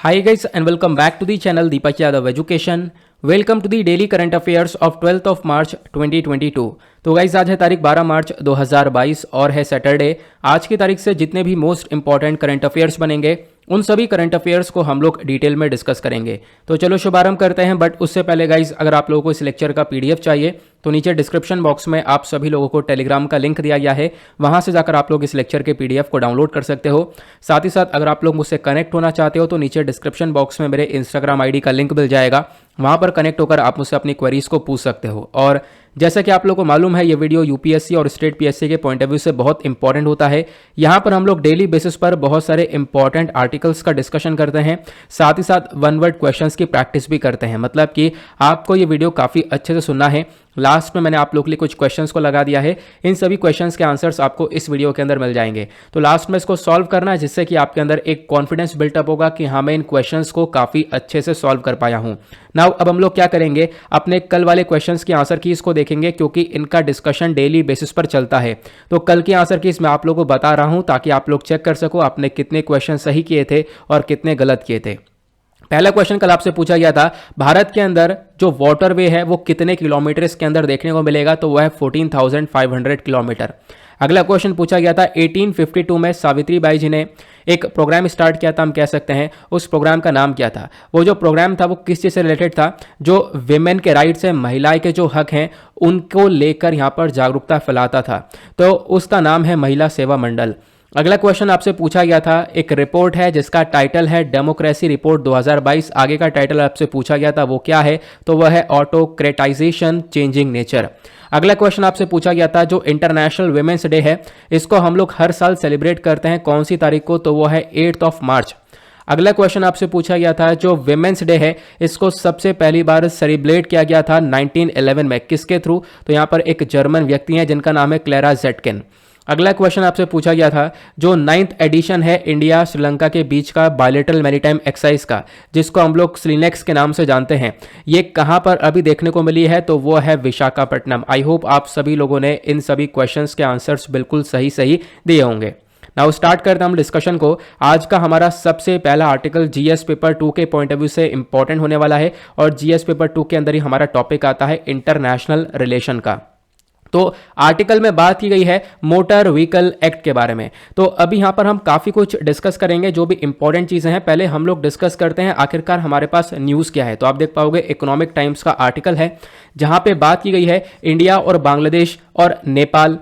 Hi guys and welcome back to the channel Deepak Yadav Education. Welcome to the daily current affairs of 12th of March 2022। तो guys आज है तारीख 12 मार्च 2022 और है Saturday. आज की तारीख से जितने भी मोस्ट इंपॉर्टेंट करंट अफेयर्स बनेंगे उन सभी करंट अफेयर्स को हम लोग डिटेल में डिस्कस करेंगे। तो चलो शुभारंभ करते हैं। बट उससे पहले गाइज अगर आप लोगों को इस लेक्चर का पीडीएफ चाहिए तो नीचे डिस्क्रिप्शन बॉक्स में आप सभी लोगों को टेलीग्राम का लिंक दिया गया है, वहां से जाकर आप लोग इस लेक्चर के पीडीएफ को डाउनलोड कर सकते हो। साथ ही साथ अगर आप लोग मुझसे कनेक्ट होना चाहते हो तो नीचे डिस्क्रिप्शन बॉक्स में मेरे इंस्टाग्राम आईडी का लिंक मिल जाएगा, वहां पर कनेक्ट होकर आप मुझसे अपनी क्वेरीज को पूछ सकते हो। और जैसा कि आप लोगों को मालूम है ये वीडियो यूपीएससी और स्टेट पीएससी के पॉइंट ऑफ व्यू से बहुत इंपॉर्टेंट होता है। यहां पर हम लोग डेली बेसिस पर बहुत सारे इंपॉर्टेंट आर्टिकल्स का डिस्कशन करते हैं, साथ ही साथ वन वर्ड क्वेश्चंस की प्रैक्टिस भी करते हैं। मतलब कि आपको ये वीडियो काफी अच्छे से सुनना है। लास्ट में मैंने आप लोग के लिए कुछ क्वेश्चंस को लगा दिया है, इन सभी क्वेश्चंस के आंसर्स आपको इस वीडियो के अंदर मिल जाएंगे। तो लास्ट में इसको सॉल्व करना है जिससे कि आपके अंदर एक कॉन्फिडेंस बिल्टअप होगा कि हाँ मैं इन क्वेश्चंस को काफी अच्छे से सॉल्व कर पाया हूं। नाउ अब हम लोग क्या करेंगे, अपने कल वाले क्वेश्चंस की आंसर कीज को देखेंगे क्योंकि इनका डिस्कशन डेली बेसिस पर चलता है। तो कल की आंसर कीज मैं आप लोगों को बता रहा हूं ताकि आप लोग चेक कर सको आपने कितने क्वेश्चन सही किए थे और कितने गलत किए थे। पहला क्वेश्चन कल आपसे पूछा गया था, भारत के अंदर जो वाटरवे है वो कितने किलोमीटर इसके अंदर देखने को मिलेगा, तो वह है 14,500 किलोमीटर। अगला क्वेश्चन पूछा गया था 1852 में सावित्री बाई जी ने एक प्रोग्राम स्टार्ट किया था, हम कह सकते हैं उस प्रोग्राम का नाम क्या था। वो जो प्रोग्राम था वो किस चीज से रिलेटेड था, जो विमेन के राइट्स है, महिलाएं के जो हक हैं उनको लेकर यहाँ पर जागरूकता फैलाता था, तो उसका नाम है महिला सेवा मंडल। अगला क्वेश्चन आपसे पूछा गया था, एक रिपोर्ट है जिसका टाइटल है डेमोक्रेसी रिपोर्ट 2022। आगे का टाइटल आपसे पूछा गया था वो क्या है, तो वह है ऑटोक्रेटाइजेशन चेंजिंग नेचर। अगला क्वेश्चन आपसे पूछा गया था, जो इंटरनेशनल वुमेन्स डे है इसको हम लोग हर साल सेलिब्रेट करते हैं कौन सी तारीख को, तो वो है 8 ऑफ मार्च। अगला क्वेश्चन आपसे पूछा गया था, जो विमेन्स डे है इसको सबसे पहली बार सेलिब्रेट किया गया था 1911 में, किसके थ्रू, तो यहां पर एक जर्मन व्यक्ति है जिनका नाम है क्लेरा जेटकिन। अगला क्वेश्चन आपसे पूछा गया था, जो 9th एडिशन है इंडिया श्रीलंका के बीच का बायलैटरल मैरीटाइम एक्सरसाइज का, जिसको हम लोग स्लिनेक्स के नाम से जानते हैं, ये कहां पर अभी देखने को मिली है, तो वो है विशाखापट्टनम। आई होप आप सभी लोगों ने इन सभी क्वेश्चंस के आंसर्स बिल्कुल सही सही दिए होंगे। नाउ स्टार्ट करते हैं हम डिस्कशन को। आज का हमारा सबसे पहला आर्टिकल जीएस पेपर 2 के पॉइंट ऑफ व्यू से इंपॉर्टेंट होने वाला है और जीएस पेपर 2 के अंदर ही हमारा टॉपिक आता है इंटरनेशनल रिलेशन का। तो आर्टिकल में बात की गई है मोटर व्हीकल एक्ट के बारे में। तो अभी यहां पर हम काफी कुछ डिस्कस करेंगे, जो भी इंपॉर्टेंट चीजें हैं पहले हम लोग डिस्कस करते हैं आखिरकार हमारे पास न्यूज क्या है। तो आप देख पाओगे इकोनॉमिक टाइम्स का आर्टिकल है जहां पे बात की गई है इंडिया और बांग्लादेश और नेपाल।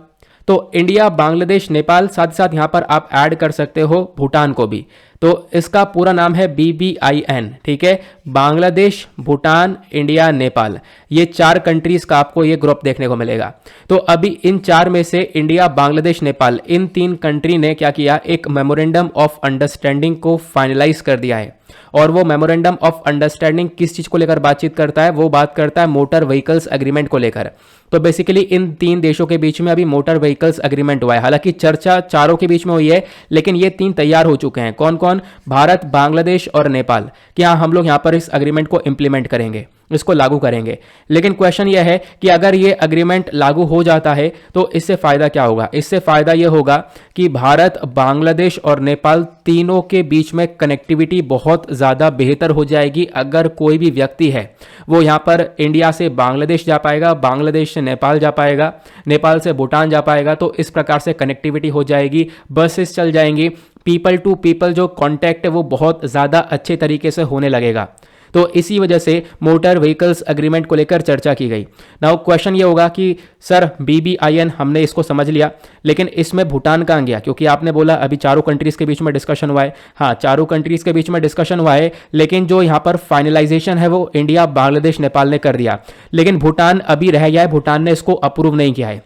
तो इंडिया, बांग्लादेश, नेपाल, साथ साथ यहां पर आप ऐड कर सकते हो भूटान को भी। तो इसका पूरा नाम है BBIN, ठीक है, बांग्लादेश, भूटान, इंडिया, नेपाल, ये 4 कंट्रीज का आपको ये ग्रुप देखने को मिलेगा। तो अभी इन 4 में से इंडिया, बांग्लादेश, नेपाल, इन 3 कंट्री ने क्या किया, एक मेमोरेंडम ऑफ अंडरस्टैंडिंग को फाइनलाइज कर दिया है। और वो मेमोरेंडम ऑफ अंडरस्टैंडिंग किस चीज को लेकर बातचीत करता है, वो बात करता है मोटर व्हीकल्स एग्रीमेंट को लेकर। तो बेसिकली इन 3 देशों के बीच में अभी मोटर व्हीकल्स एग्रीमेंट हुआ है। हालांकि चर्चा चारों के बीच में हुई है लेकिन ये 3 तैयार हो चुके हैं। कौन कौन, भारत, बांग्लादेश और नेपाल, कि हाँ हम लोग यहां पर इस एग्रीमेंट को इंप्लीमेंट करेंगे, इसको लागू करेंगे। लेकिन क्वेश्चन यह है कि अगर ये एग्रीमेंट लागू हो जाता है तो इससे फायदा क्या होगा। इससे फायदा यह होगा कि भारत, बांग्लादेश और नेपाल तीनों के बीच में कनेक्टिविटी बहुत ज्यादा बेहतर हो जाएगी। अगर कोई भी व्यक्ति है वो यहां पर इंडिया से बांग्लादेश जा पाएगा, बांग्लादेश से नेपाल जा पाएगा, नेपाल से भूटान जा पाएगा, तो इस प्रकार से कनेक्टिविटी हो जाएगी, बसेस चल जाएंगी, पीपल टू पीपल जो कांटेक्ट है वो बहुत ज्यादा अच्छे तरीके से होने लगेगा। तो इसी वजह से मोटर व्हीकल्स एग्रीमेंट को लेकर चर्चा की गई। नाउ क्वेश्चन ये होगा कि सर BBIN हमने इसको समझ लिया लेकिन इसमें भूटान कहां गया, क्योंकि आपने बोला अभी चारों कंट्रीज के बीच में डिस्कशन हुआ है। हाँ, चारों कंट्रीज के बीच में डिस्कशन हुआ है लेकिन जो यहां पर फाइनलाइजेशन है वो इंडिया, बांग्लादेश, नेपाल ने कर दिया, लेकिन भूटान अभी रह गया है, भूटान ने इसको अप्रूव नहीं किया है।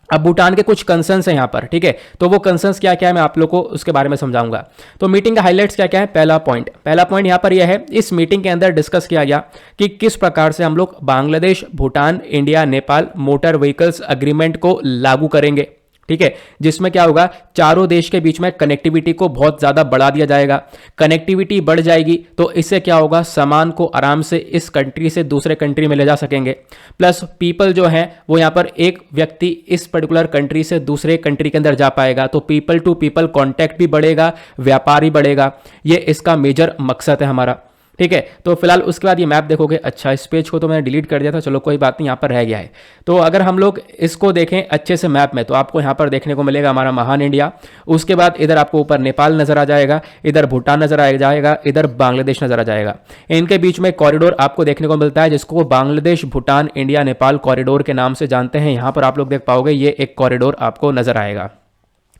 अब भूटान के कुछ कंसर्न्स हैं यहां पर, ठीक है, तो वो कंसर्न्स क्या क्या है मैं आप लोग को उसके बारे में समझाऊंगा। तो मीटिंग का हाइलाइट्स क्या क्या है। पहला पॉइंट यहां पर यह है, इस मीटिंग के अंदर डिस्कस किया गया कि किस प्रकार से हम लोग Bangladesh, Bhutan, India, Nepal motor vehicles agreement को लागू करेंगे। ठीक है, जिसमें क्या होगा, चारों देश के बीच में कनेक्टिविटी को बहुत ज्यादा बढ़ा दिया जाएगा। कनेक्टिविटी बढ़ जाएगी तो इससे क्या होगा, सामान को आराम से इस कंट्री से दूसरे कंट्री में ले जा सकेंगे। प्लस पीपल जो है वो यहां पर एक व्यक्ति इस पर्टिकुलर कंट्री से दूसरे कंट्री के अंदर जा पाएगा, तो पीपल टू पीपल कॉन्टैक्ट भी बढ़ेगा, व्यापार भी बढ़ेगा। ये इसका मेजर मकसद है हमारा। ठीक है, तो फिलहाल उसके बाद ये मैप देखोगे, अच्छा इस पेज को तो मैंने डिलीट कर दिया था, चलो कोई बात नहीं, यहाँ पर रह गया है। तो अगर हम लोग इसको देखें अच्छे से मैप में, तो आपको यहाँ पर देखने को मिलेगा हमारा महान इंडिया। उसके बाद इधर आपको ऊपर नेपाल नजर आ जाएगा, इधर भूटान नजर आ जाएगा, इधर बांग्लादेश नजर आ जाएगा। इनके बीच में कॉरिडोर आपको देखने को मिलता है, जिसको बांग्लादेश भूटान इंडिया नेपाल कॉरिडोर के नाम से जानते हैं। यहाँ पर आप लोग देख पाओगे ये एक कॉरिडोर आपको नजर आएगा।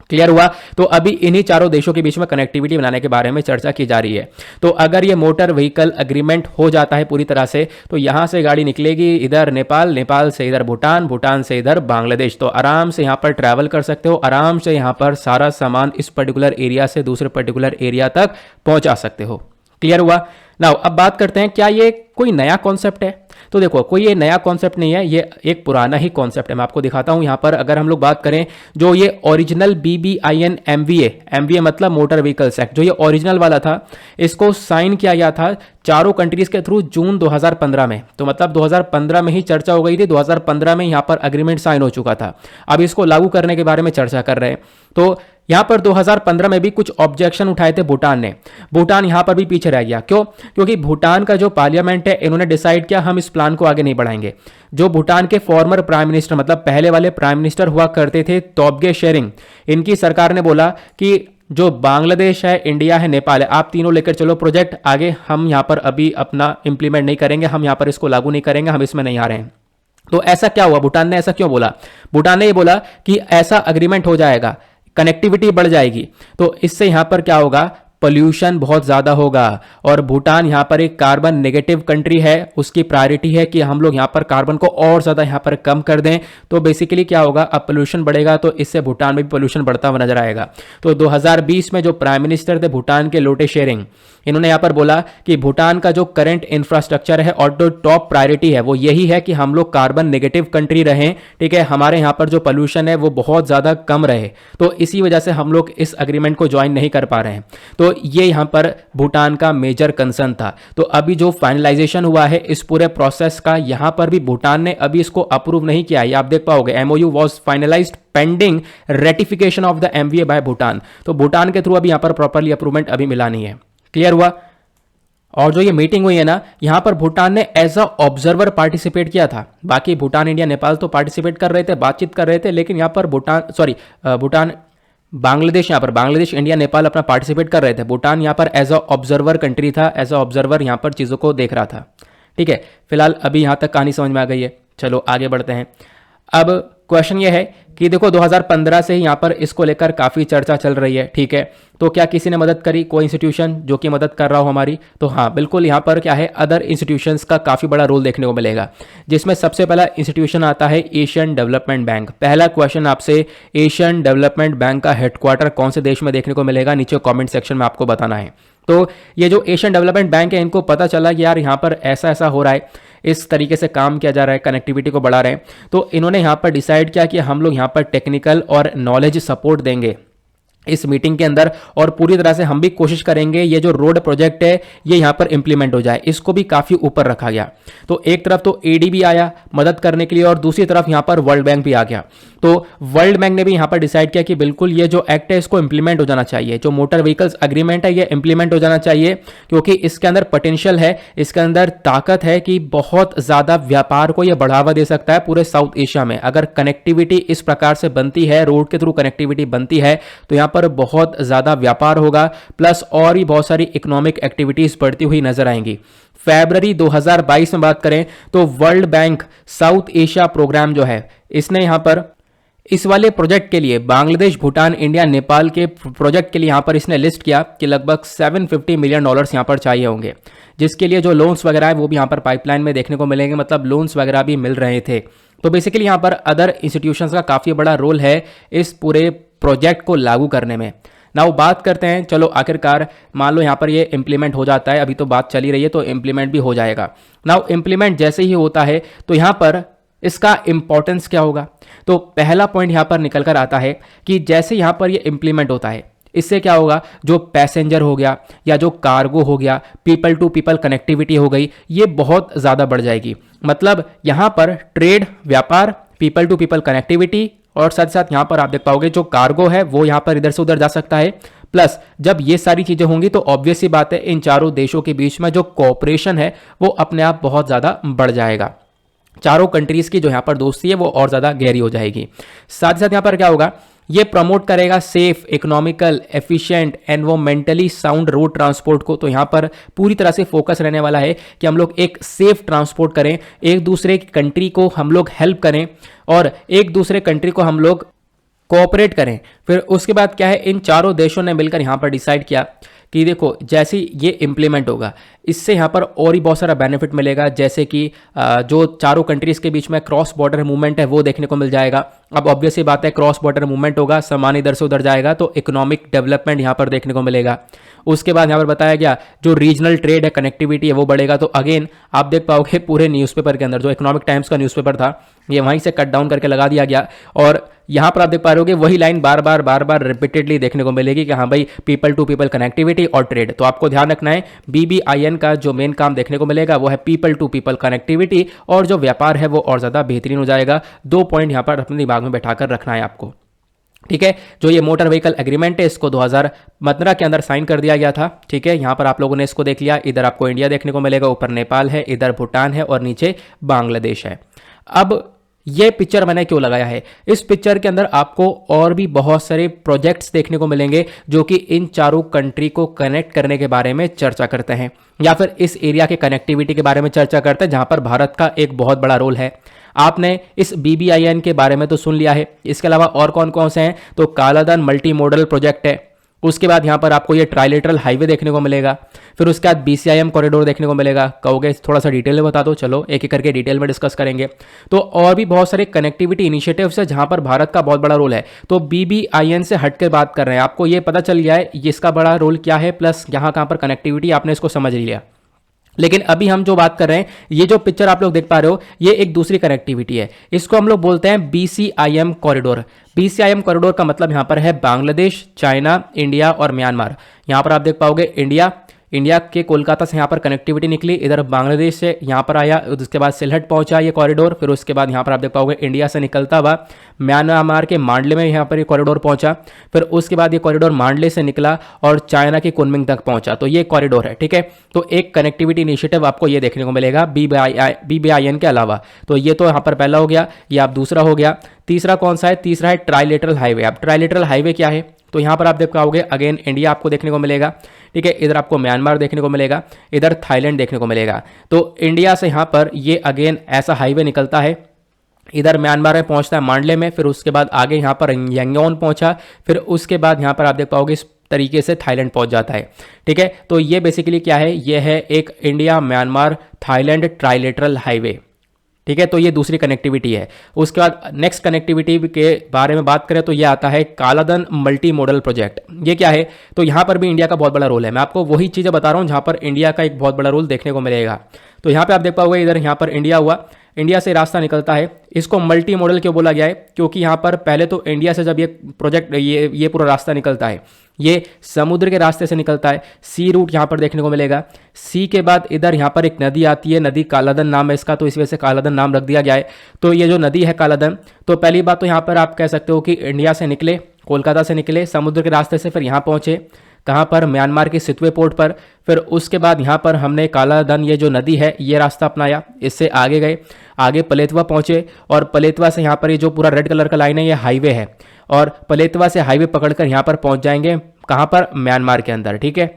क्लियर हुआ? तो अभी इन्हीं चारों देशों के बीच में कनेक्टिविटी बनाने के बारे में चर्चा की जा रही है। तो अगर ये मोटर व्हीकल एग्रीमेंट हो जाता है पूरी तरह से, तो यहां से गाड़ी निकलेगी इधर नेपाल, नेपाल से इधर भूटान, भूटान से इधर बांग्लादेश। तो आराम से यहां पर ट्रैवल कर सकते हो, आराम से यहां पर सारा सामान इस पर्टिकुलर एरिया से दूसरे पर्टिकुलर एरिया तक पहुंचा सकते हो। क्लियर हुआ? नाउ अब बात करते हैं, क्या ये कोई नया कॉन्सेप्ट है? तो देखो, कोई ये नया कॉन्सेप्ट नहीं है, ये एक पुराना ही कॉन्सेप्ट है। मैं आपको दिखाता हूं यहां पर। अगर हम लोग बात करें, जो ये ओरिजिनल BBIN MVA मतलब मोटर व्हीकल्स एक्ट, जो ये ओरिजिनल वाला था, इसको साइन किया गया था चारों कंट्रीज के थ्रू जून 2015 में। तो मतलब 2015 में ही चर्चा हो गई थी, 2015 में यहां पर अग्रीमेंट साइन हो चुका था। अब इसको लागू करने के बारे में चर्चा कर रहे हैं। तो यहां पर 2015 में भी कुछ ऑब्जेक्शन उठाए थे भूटान ने। भूटान यहां पर भी पीछे रह गया। क्यों? क्योंकि भूटान का जो पार्लियामेंट है, इन्होंने डिसाइड किया हम इस प्लान को आगे नहीं बढ़ाएंगे। जो भूटान के फॉर्मर प्राइम मिनिस्टर, मतलब पहले वाले प्राइम मिनिस्टर हुआ करते थे, तोब्गे शेरिंग, इनकी सरकार ने बोला कि जो बांग्लादेश है, इंडिया है, नेपाल है, आप तीनों लेकर चलो प्रोजेक्ट आगे, हम यहां पर अभी अपना इंप्लीमेंट नहीं करेंगे, हम यहां पर इसको लागू नहीं करेंगे, हम इसमें नहीं आ रहे हैं। तो ऐसा क्या हुआ? भूटान ने ऐसा क्यों बोला? भूटान ने ये बोला कि ऐसा अग्रीमेंट हो जाएगा, कनेक्टिविटी बढ़ जाएगी, तो इससे यहां पर क्या होगा, पोल्यूशन बहुत ज्यादा होगा। और भूटान यहां पर एक कार्बन नेगेटिव कंट्री है, उसकी प्रायोरिटी है कि हम लोग यहां पर कार्बन को और ज्यादा यहां पर कम कर दें। तो बेसिकली क्या होगा, अब पोल्यूशन बढ़ेगा, तो इससे भूटान में भी पोल्यूशन बढ़ता हुआ नजर आएगा। तो 2020 में जो प्राइम मिनिस्टर थे भूटान के, लोटे शेरिंग, इन्होंने यहां पर बोला कि भूटान का जो करंट इंफ्रास्ट्रक्चर है और जो टॉप प्रायोरिटी है वो यही है कि हम लोग कार्बन नेगेटिव कंट्री रहें। ठीक है, हमारे यहां पर जो पोल्यूशन है वो बहुत ज्यादा कम रहे। तो इसी वजह से हम लोग इस अग्रीमेंट को ज्वाइन नहीं कर पा रहे हैं। तो ये यहां पर भूटान का मेजर कंसर्न था। तो अभी जो फाइनलाइजेशन हुआ है इस पूरे प्रोसेस का, यहां पर भी भूटान ने अभी इसको अप्रूव नहीं किया है। आप देख पाओगे, MOU was finalized pending ratification of the MVA by Bhutan. तो भूटान के थ्रू अभी यहां पर प्रॉपरली अप्रूवमेंट अभी मिला नहीं है। क्लियर हुआ? और जो ये मीटिंग हुई है ना, यहां पर भूटान ने एज अ ऑब्जर्वर पार्टिसिपेट किया था। बाकी भूटान, इंडिया, नेपाल तो पार्टिसिपेट कर रहे थे, बातचीत कर रहे थे, लेकिन यहां पर भूटान, बांग्लादेश, यहां पर बांग्लादेश, इंडिया, नेपाल अपना पार्टिसिपेट कर रहे थे। भूटान यहां पर एज अ ऑब्जर्वर कंट्री था, एज अ ऑब्जर्वर यहां पर चीजों को देख रहा था। ठीक है, फिलहाल अभी यहां तक कहानी समझ में आ गई है। चलो आगे बढ़ते हैं। अब क्वेश्चन ये है कि देखो 2015 से ही यहां पर इसको लेकर काफी चर्चा चल रही है। ठीक है, तो क्या किसी ने मदद करी, कोई इंस्टीट्यूशन जो कि मदद कर रहा हो हमारी? तो हाँ बिल्कुल, यहां पर क्या है, अदर इंस्टीट्यूशंस का काफी बड़ा रोल देखने को मिलेगा, जिसमें सबसे पहला इंस्टीट्यूशन आता है एशियन डेवलपमेंट बैंक। पहला क्वेश्चन आपसे, एशियन डेवलपमेंट बैंक का हेडक्वार्टर कौन से देश में देखने को मिलेगा, नीचे कॉमेंट सेक्शन में आपको बताना है। तो ये जो एशियन डेवलपमेंट बैंक है, इनको पता चला कि यार यहाँ पर ऐसा ऐसा हो रहा है, इस तरीके से काम किया जा रहा है, कनेक्टिविटी को बढ़ा रहे हैं। तो इन्होंने यहाँ पर डिसाइड किया कि हम लोग यहाँ पर टेक्निकल और नॉलेज सपोर्ट देंगे इस मीटिंग के अंदर, और पूरी तरह से हम भी कोशिश करेंगे ये जो रोड प्रोजेक्ट है ये यहां पर इंप्लीमेंट हो जाए। इसको भी काफी ऊपर रखा गया। तो एक तरफ तो ADB आया मदद करने के लिए, और दूसरी तरफ यहां पर वर्ल्ड बैंक भी आ गया। तो वर्ल्ड बैंक ने भी यहां पर डिसाइड किया कि बिल्कुल ये जो एक्ट है इसको इंप्लीमेंट हो जाना चाहिए, जो मोटर व्हीकल्स एग्रीमेंट है ये इंप्लीमेंट हो जाना चाहिए, क्योंकि इसके अंदर पोटेंशियल है, इसके अंदर ताकत है कि बहुत ज्यादा व्यापार को यह बढ़ावा दे सकता है पूरे साउथ एशिया में। अगर कनेक्टिविटी इस प्रकार से बनती है, रोड के थ्रू कनेक्टिविटी बनती है, तो यहां पर बहुत ज्यादा व्यापार होगा, प्लस और भी बहुत सारी इकोनॉमिक एक्टिविटीज बढ़ती हुई नजर आएंगी। फरवरी 2022 में बात करें तो World Bank South Asia program जो है, इसने यहां पर इस वाले प्रोजेक्ट के लिए बांग्लादेश, भूटान, इंडिया, नेपाल के प्रोजेक्ट के लिए यहां पर इसने लिस्ट किया कि लगभग $750 मिलियन यहां पर चाहिए होंगे, जिसके लिए जो लोन्स वगैरह है वो भी यहां पर पाइपलाइन में देखने को मिलेंगे, मतलब लोन्स वगैरह भी मिल रहे थे। तो बेसिकली यहां पर अदर इंस्टीट्यूशंस का काफी बड़ा रोल है इस पूरे प्रोजेक्ट को लागू करने में। नाउ बात करते हैं, चलो आखिरकार मान लो यहाँ पर ये इंप्लीमेंट हो जाता है, अभी तो बात चली रही है, तो इंप्लीमेंट भी हो जाएगा। नाउ इंप्लीमेंट जैसे ही होता है तो यहाँ पर इसका इंपॉर्टेंस क्या होगा? तो पहला पॉइंट यहां पर निकल कर आता है कि जैसे यहां पर ये इंप्लीमेंट होता है, इससे क्या होगा, जो पैसेंजर हो गया या जो कार्गो हो गया, पीपल टू पीपल कनेक्टिविटी हो गई, ये बहुत ज़्यादा बढ़ जाएगी। मतलब यहां पर ट्रेड, व्यापार, पीपल टू पीपल कनेक्टिविटी और साथ साथ यहां पर आप देख पाओगे जो कार्गो है वो यहां पर इधर से उधर जा सकता है। प्लस जब ये सारी चीजें होंगी तो ऑब्वियस सी बात है इन चारों देशों के बीच में जो कोऑपरेशन है वो अपने आप बहुत ज़्यादा बढ़ जाएगा। चारों कंट्रीज की जो यहां पर दोस्ती है वो और ज़्यादा गहरी हो जाएगी। साथ ही साथ यहां पर क्या होगा, ये प्रमोट करेगा safe, economical, efficient, environmentally sound road transport को। तो यहां पर पूरी तरह से फोकस रहने वाला है कि हम लोग एक सेफ ट्रांसपोर्ट करें, एक दूसरे की कंट्री को हम लोग हेल्प करें और एक दूसरे कंट्री को हम लोग कोऑपरेट करें। फिर उसके बाद क्या है, इन चारों देशों ने मिलकर यहां पर डिसाइड किया कि देखो जैसे ये इंप्लीमेंट होगा इससे यहाँ पर और ही बहुत सारा बेनिफिट मिलेगा, जैसे कि जो चारों कंट्रीज के बीच में क्रॉस बॉर्डर मूवमेंट है वो देखने को मिल जाएगा। अब ऑब्वियस ही बात है क्क्रॉस बॉर्डर मूवमेंट होगा, सामान इधर से उधर जाएगा तो इकोनॉमिक डेवलपमेंट यहाँ पर देखने को मिलेगा। उसके बाद यहाँ पर बताया गया जो रीजनल ट्रेड है, कनेक्टिविटी है वो बढ़ेगा। तो अगेन आप देख पाओगे पूरे न्यूज़पेपर के अंदर जो इकोनॉमिक टाइम्स का न्यूज़पेपर था ये वहीं से कट डाउन करके लगा दिया गया और यहां पर आप देख पा रहे हो वही लाइन बार बार रिपीटेडली देखने को मिलेगी कि हाँ भाई पीपल टू पीपल कनेक्टिविटी और ट्रेड। तो आपको ध्यान रखना है BBIN का जो मेन काम देखने को मिलेगा वो है पीपल टू पीपल कनेक्टिविटी और जो व्यापार है वो और ज्यादा बेहतरीन हो जाएगा। 2 पॉइंट यहां पर अपने दिमाग में बैठाकर रखना है आपको, ठीक है। जो ये मोटर व्हीकल एग्रीमेंट है इसको 2015 के अंदर साइन कर दिया गया था, ठीक है। यहां पर आप लोगों ने इसको देख लिया, इधर आपको इंडिया देखने को मिलेगा, ऊपर नेपाल है, इधर भूटान है और नीचे बांग्लादेश है। अब ये पिक्चर मैंने क्यों लगाया है, इस पिक्चर के अंदर आपको और भी बहुत सारे प्रोजेक्ट्स देखने को मिलेंगे जो कि इन चारों कंट्री को कनेक्ट करने के बारे में चर्चा करते हैं या फिर इस एरिया के कनेक्टिविटी के बारे में चर्चा करते हैं जहां पर भारत का एक बहुत बड़ा रोल है। आपने इस BBIN के बारे में तो सुन लिया है, इसके अलावा और कौन कौन से हैं, तो कालाधन मल्टी मॉडल प्रोजेक्ट है, उसके बाद यहां पर आपको ये ट्राइलेटरल हाईवे देखने को मिलेगा, फिर उसके बाद BCIM कॉरिडोर देखने को मिलेगा। कहोगे थोड़ा सा डिटेल में बता दो, चलो एक एक करके डिटेल में डिस्कस करेंगे। तो और भी बहुत सारे कनेक्टिविटी इनिशिएटिव्स है जहां पर भारत का बहुत बड़ा रोल है। तो BBIN से हटकर बात कर रहे हैं, आपको ये पता चल गया है इसका बड़ा रोल क्या है, प्लस यहां कहां पर कनेक्टिविटी आपने इसको समझ लिया। लेकिन अभी हम जो बात कर रहे हैं, ये जो पिक्चर आप लोग देख पा रहे हो ये एक दूसरी कनेक्टिविटी है, इसको हम लोग बोलते हैं BCIM कॉरिडोर। BCIM कॉरिडोर का मतलब यहां पर है बांग्लादेश, चाइना, इंडिया और म्यांमार। यहां पर आप देख पाओगे इंडिया के कोलकाता से यहाँ पर कनेक्टिविटी निकली, इधर बांग्लादेश से यहाँ पर आया, उसके बाद सिलहट पहुंचा ये कॉरिडोर, फिर उसके बाद यहाँ पर आप देख पाओगे इंडिया से निकलता हुआ म्यांमार के मांडले में यहाँ पर ये कॉरिडोर पहुंचा, फिर उसके बाद ये कॉरिडोर मांडले से निकला और चाइना की कुनमिंग तक पहुंचा। तो ये कॉरिडोर है, ठीक है। तो एक कनेक्टिविटी इनिशिएटिव आपको ये देखने को मिलेगा BBIN के अलावा। तो ये तो यहाँ पर पहला हो गया, ये आप दूसरा हो गया। तीसरा कौन सा है, तीसरा है ट्राइलेटरल हाईवे। अब ट्राइलेटरल हाईवे क्या है, तो यहां पर आप देख पाओगे अगेन इंडिया आपको देखने को मिलेगा, ठीक है, इधर आपको म्यांमार देखने को मिलेगा, इधर थाईलैंड देखने को मिलेगा। तो इंडिया से यहां पर ये अगेन ऐसा हाईवे निकलता है, इधर म्यांमार में पहुंचता है मांडले में, फिर उसके बाद आगे यहां पर यांगोन पहुंचा, फिर उसके बाद यहां पर आप देख पाओगे इस तरीके से थाईलैंड पहुंच जाता है, ठीक है। तो ये बेसिकली क्या है, ये है एक India Myanmar Thailand trilateral highway, ठीक है। तो ये दूसरी कनेक्टिविटी है। उसके बाद नेक्स्ट कनेक्टिविटी के बारे में बात करें तो ये आता है कालाधन मल्टी मॉडल प्रोजेक्ट। ये क्या है, तो यहां पर भी इंडिया का बहुत बड़ा रोल है। मैं आपको वही चीजें बता रहा हूं जहां पर इंडिया का एक बहुत बड़ा रोल देखने को मिलेगा। तो यहां पे आप देख पाओगे इधर यहां पर इंडिया हुआ, इंडिया से रास्ता निकलता है, इसको मल्टी मॉडल क्यों बोला गया है, क्योंकि यहां पर पहले तो इंडिया से जब ये प्रोजेक्ट ये पूरा रास्ता निकलता है ये समुद्र के रास्ते से निकलता है, सी रूट यहां पर देखने को मिलेगा। सी के बाद इधर यहां पर एक नदी आती है, नदी कालाधन नाम है इसका, तो इस वजह से कालाधन नाम रख दिया गया है। तो ये जो नदी है कालाधन, तो पहली बात तो यहां पर आप कह सकते हो कि इंडिया से निकले, कोलकाता से निकले समुद्र के रास्ते से, फिर यहां पहुंचे कहां पर, म्यांमार के सितवे पोर्ट पर, फिर उसके बाद यहां पर हमने कालाधन ये जो नदी है ये रास्ता अपनाया, इससे आगे गए, आगे पलेतवा पहुंचे और पलेतवा से यहां पर ये जो पूरा रेड कलर का लाइन है ये हाईवे है और पलेतवा से हाईवे पकड़कर यहां पर पहुंच जाएंगे कहां पर, म्यांमार के अंदर, ठीक है।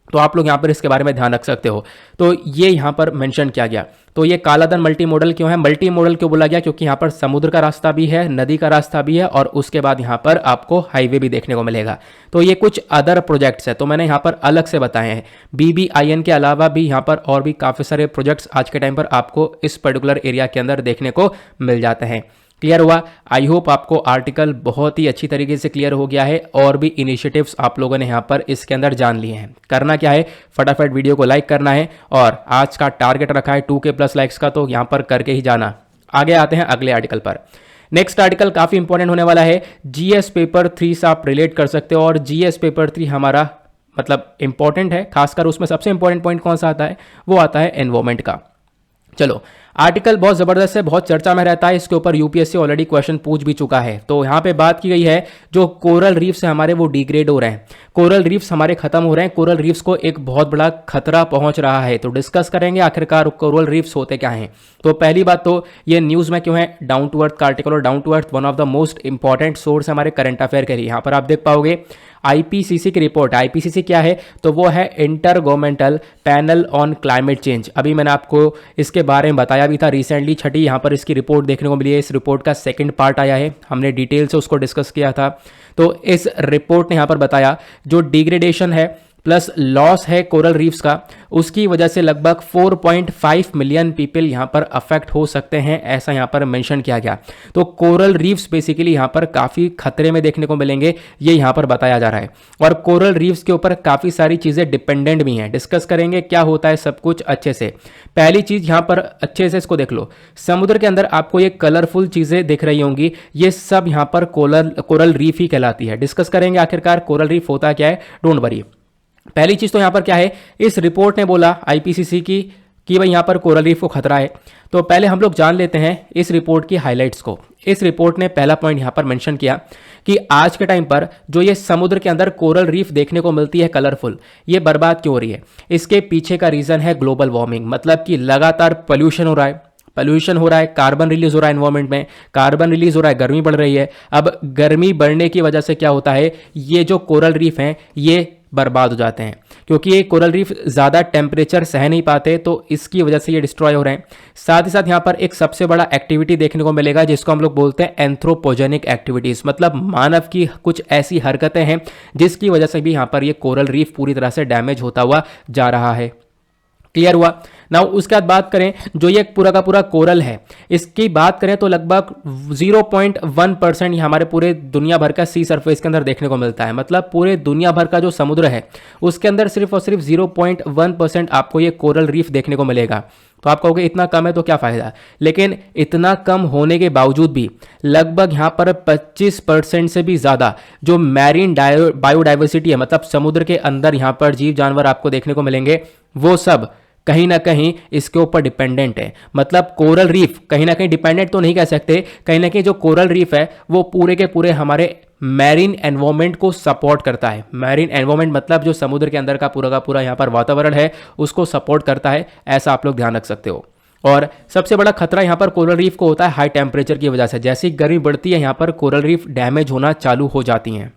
तो आप लोग यहां पर इसके बारे में ध्यान रख सकते हो। तो ये यहां पर मेंशन किया गया। तो ये कालाधन मल्टी मॉडल क्यों है, मल्टी मॉडल क्यों बोला गया, क्योंकि यहां पर समुद्र का रास्ता भी है, नदी का रास्ता भी है और उसके बाद यहां पर आपको हाईवे भी देखने को मिलेगा। तो ये कुछ अदर प्रोजेक्ट्स है, तो मैंने यहां पर अलग से बताए हैं। BBIN के अलावा भी यहां पर और भी काफी सारे प्रोजेक्ट्स आज के टाइम पर आपको इस पर्टिकुलर एरिया के अंदर देखने को मिल जाते हैं। क्लियर हुआ? आई होप आपको आर्टिकल बहुत ही अच्छी तरीके से क्लियर हो गया है और भी इनिशिएटिव्स आप लोगों ने यहाँ पर इसके अंदर जान लिए हैं। करना क्या है, फटाफट वीडियो को लाइक करना है और आज का टारगेट रखा है 2K+ लाइक्स का, तो यहाँ पर करके ही जाना। आगे आते हैं अगले आर्टिकल पर। नेक्स्ट आर्टिकल काफी इंपॉर्टेंट होने वाला है, जीएस पेपर 3 से आप रिलेट कर सकते हो, और जीएस पेपर 3 हमारा मतलब इंपॉर्टेंट है, खासकर उसमें सबसे इंपॉर्टेंट पॉइंट कौन सा आता है, वो आता है एनवायरमेंट का। चलो, आर्टिकल बहुत जबरदस्त है, बहुत चर्चा में रहता है, इसके ऊपर यूपीएससी ऑलरेडी क्वेश्चन पूछ भी चुका है। तो यहाँ पे बात की गई है जो कोरल रीफ्स है हमारे वो डिग्रेड हो रहे हैं, कोरल रीफ्स हमारे खत्म हो रहे हैं, कोरल रीफ्स को एक बहुत बड़ा खतरा पहुंच रहा है। तो डिस्कस करेंगे आखिरकार कोरल रीफ्स होते क्या हैं। तो पहली बात तो ये न्यूज में क्यों है, डाउन टू अर्थ का आर्टिकल, और Down to Earth one of the most important source है हमारे करंट अफेयर के लिए। यहाँ पर आप देख पाओगे आईपीसीसी की रिपोर्ट। आईपीसीसी क्या है, तो वो है inter governmental panel on climate change. अभी मैंने आपको इसके बारे में बताया भी था रिसेंटली, छठी यहाँ पर इसकी रिपोर्ट देखने को मिली है। इस रिपोर्ट का सेकंड पार्ट आया है, हमने डिटेल से उसको डिस्कस किया था। तो इस रिपोर्ट ने यहाँ पर बताया जो डिग्रेडेशन है प्लस लॉस है कोरल रीफ्स का, उसकी वजह से लगभग 4.5 मिलियन पीपल यहां पर अफेक्ट हो सकते हैं, ऐसा यहां पर मेंशन किया गया। तो कोरल रीफ्स बेसिकली यहां पर काफी खतरे में देखने को मिलेंगे, ये यहां पर बताया जा रहा है। और कोरल रीफ्स के ऊपर काफी सारी चीजें डिपेंडेंट भी हैं, डिस्कस करेंगे क्या होता है सब कुछ अच्छे से। पहली चीज यहां पर अच्छे से इसको देख लो, समुद्र के अंदर आपको ये कलरफुल चीजें दिख रही होंगी, ये सब यहां पर कोरल रीफ ही कहलाती है। डिस्कस करेंगे आखिरकार कोरल रीफ होता क्या है, डोंट वरी। पहली चीज तो यहां पर क्या है, इस रिपोर्ट ने बोला आईपीसीसी की कि भाई यहां पर कोरल रीफ को खतरा है। तो पहले हम लोग जान लेते हैं इस रिपोर्ट की हाइलाइट्स को। इस रिपोर्ट ने पहला पॉइंट यहां पर मेंशन किया कि आज के टाइम पर जो ये समुद्र के अंदर कोरल रीफ देखने को मिलती है कलरफुल, ये बर्बाद क्यों हो रही है, इसके पीछे का रीजन है ग्लोबल वार्मिंग। मतलब कि लगातार पोल्यूशन हो रहा है, कार्बन रिलीज हो रहा है एनवायरमेंट में, कार्बन रिलीज हो रहा है, गर्मी बढ़ रही है। अब गर्मी बढ़ने की वजह से क्या होता है, ये जो कोरल रीफ हैं ये बर्बाद हो जाते हैं, क्योंकि ये कोरल रीफ ज़्यादा टेम्परेचर सह नहीं पाते, तो इसकी वजह से ये डिस्ट्रॉय हो रहे हैं। साथ ही साथ यहाँ पर एक सबसे बड़ा एक्टिविटी देखने को मिलेगा जिसको हम लोग बोलते हैं एंथ्रोपोजेनिक एक्टिविटीज़, मतलब मानव की कुछ ऐसी हरकतें हैं जिसकी वजह से भी यहाँ पर ये कोरल रीफ पूरी तरह से डैमेज होता हुआ जा रहा है। क्लियर हुआ ना। उसके बाद बात करें जो ये पूरा का पूरा कोरल है, इसकी बात करें तो लगभग 0.1% हमारे पूरे दुनिया भर का सी सरफेस के अंदर देखने को मिलता है। मतलब पूरे दुनिया भर का जो समुद्र है उसके अंदर सिर्फ और सिर्फ 0.1% आपको ये कोरल रीफ देखने को मिलेगा। तो आप कहोगे इतना कम है तो क्या फायदा, लेकिन इतना कम होने के बावजूद भी लगभग यहाँ पर 25% से भी ज़्यादा जो मैरीन बायोडाइवर्सिटी है, मतलब समुद्र के अंदर यहाँ पर जीव जानवर आपको देखने को मिलेंगे, वो सब कहीं ना कहीं इसके ऊपर डिपेंडेंट है। मतलब कोरल रीफ कहीं ना कहीं डिपेंडेंट तो नहीं कह सकते, कहीं ना कहीं जो कोरल रीफ है वो पूरे के पूरे हमारे मैरीन एनवायरनमेंट को सपोर्ट करता है। मैरीन एनवायरनमेंट मतलब जो समुद्र के अंदर का पूरा यहाँ पर वातावरण है उसको सपोर्ट करता है, ऐसा आप लोग ध्यान रख सकते हो। और सबसे बड़ा खतरा यहाँ पर कोरल रीफ को होता है हाई टेम्परेचर की वजह से। जैसे गर्मी बढ़ती है यहाँ पर कोरल रीफ डैमेज होना चालू हो जाती हैं।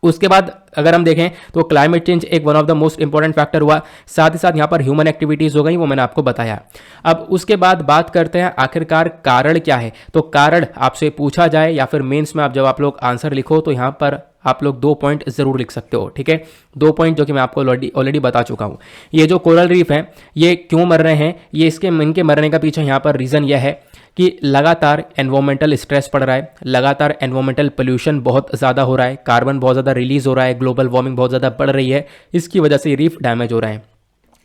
उसके बाद अगर हम देखें तो क्लाइमेट चेंज एक one of the most important factor हुआ, साथ ही साथ यहाँ पर ह्यूमन एक्टिविटीज हो गई, वो मैंने आपको बताया। अब उसके बाद बात करते हैं आखिरकार कारण क्या है। तो कारण आपसे पूछा जाए या फिर मेंस में जब आप लोग आंसर लिखो तो यहाँ पर आप लोग 2 पॉइंट जरूर लिख सकते हो, ठीक है। 2 पॉइंट जो कि मैं आपको ऑलरेडी बता चुका हूँ। ये जो कोरल रीफ है ये क्यों मर रहे हैं, ये इनके मरने का पीछे यहाँ पर रीजन यह है कि लगातार एनवायरमेंटल स्ट्रेस पड़ रहा है, लगातार एनवायरमेंटल पोल्यूशन बहुत ज़्यादा हो रहा है, कार्बन बहुत ज़्यादा रिलीज हो रहा है, ग्लोबल वार्मिंग बहुत ज़्यादा बढ़ रही है, इसकी वजह से रीफ डैमेज हो रहे हैं।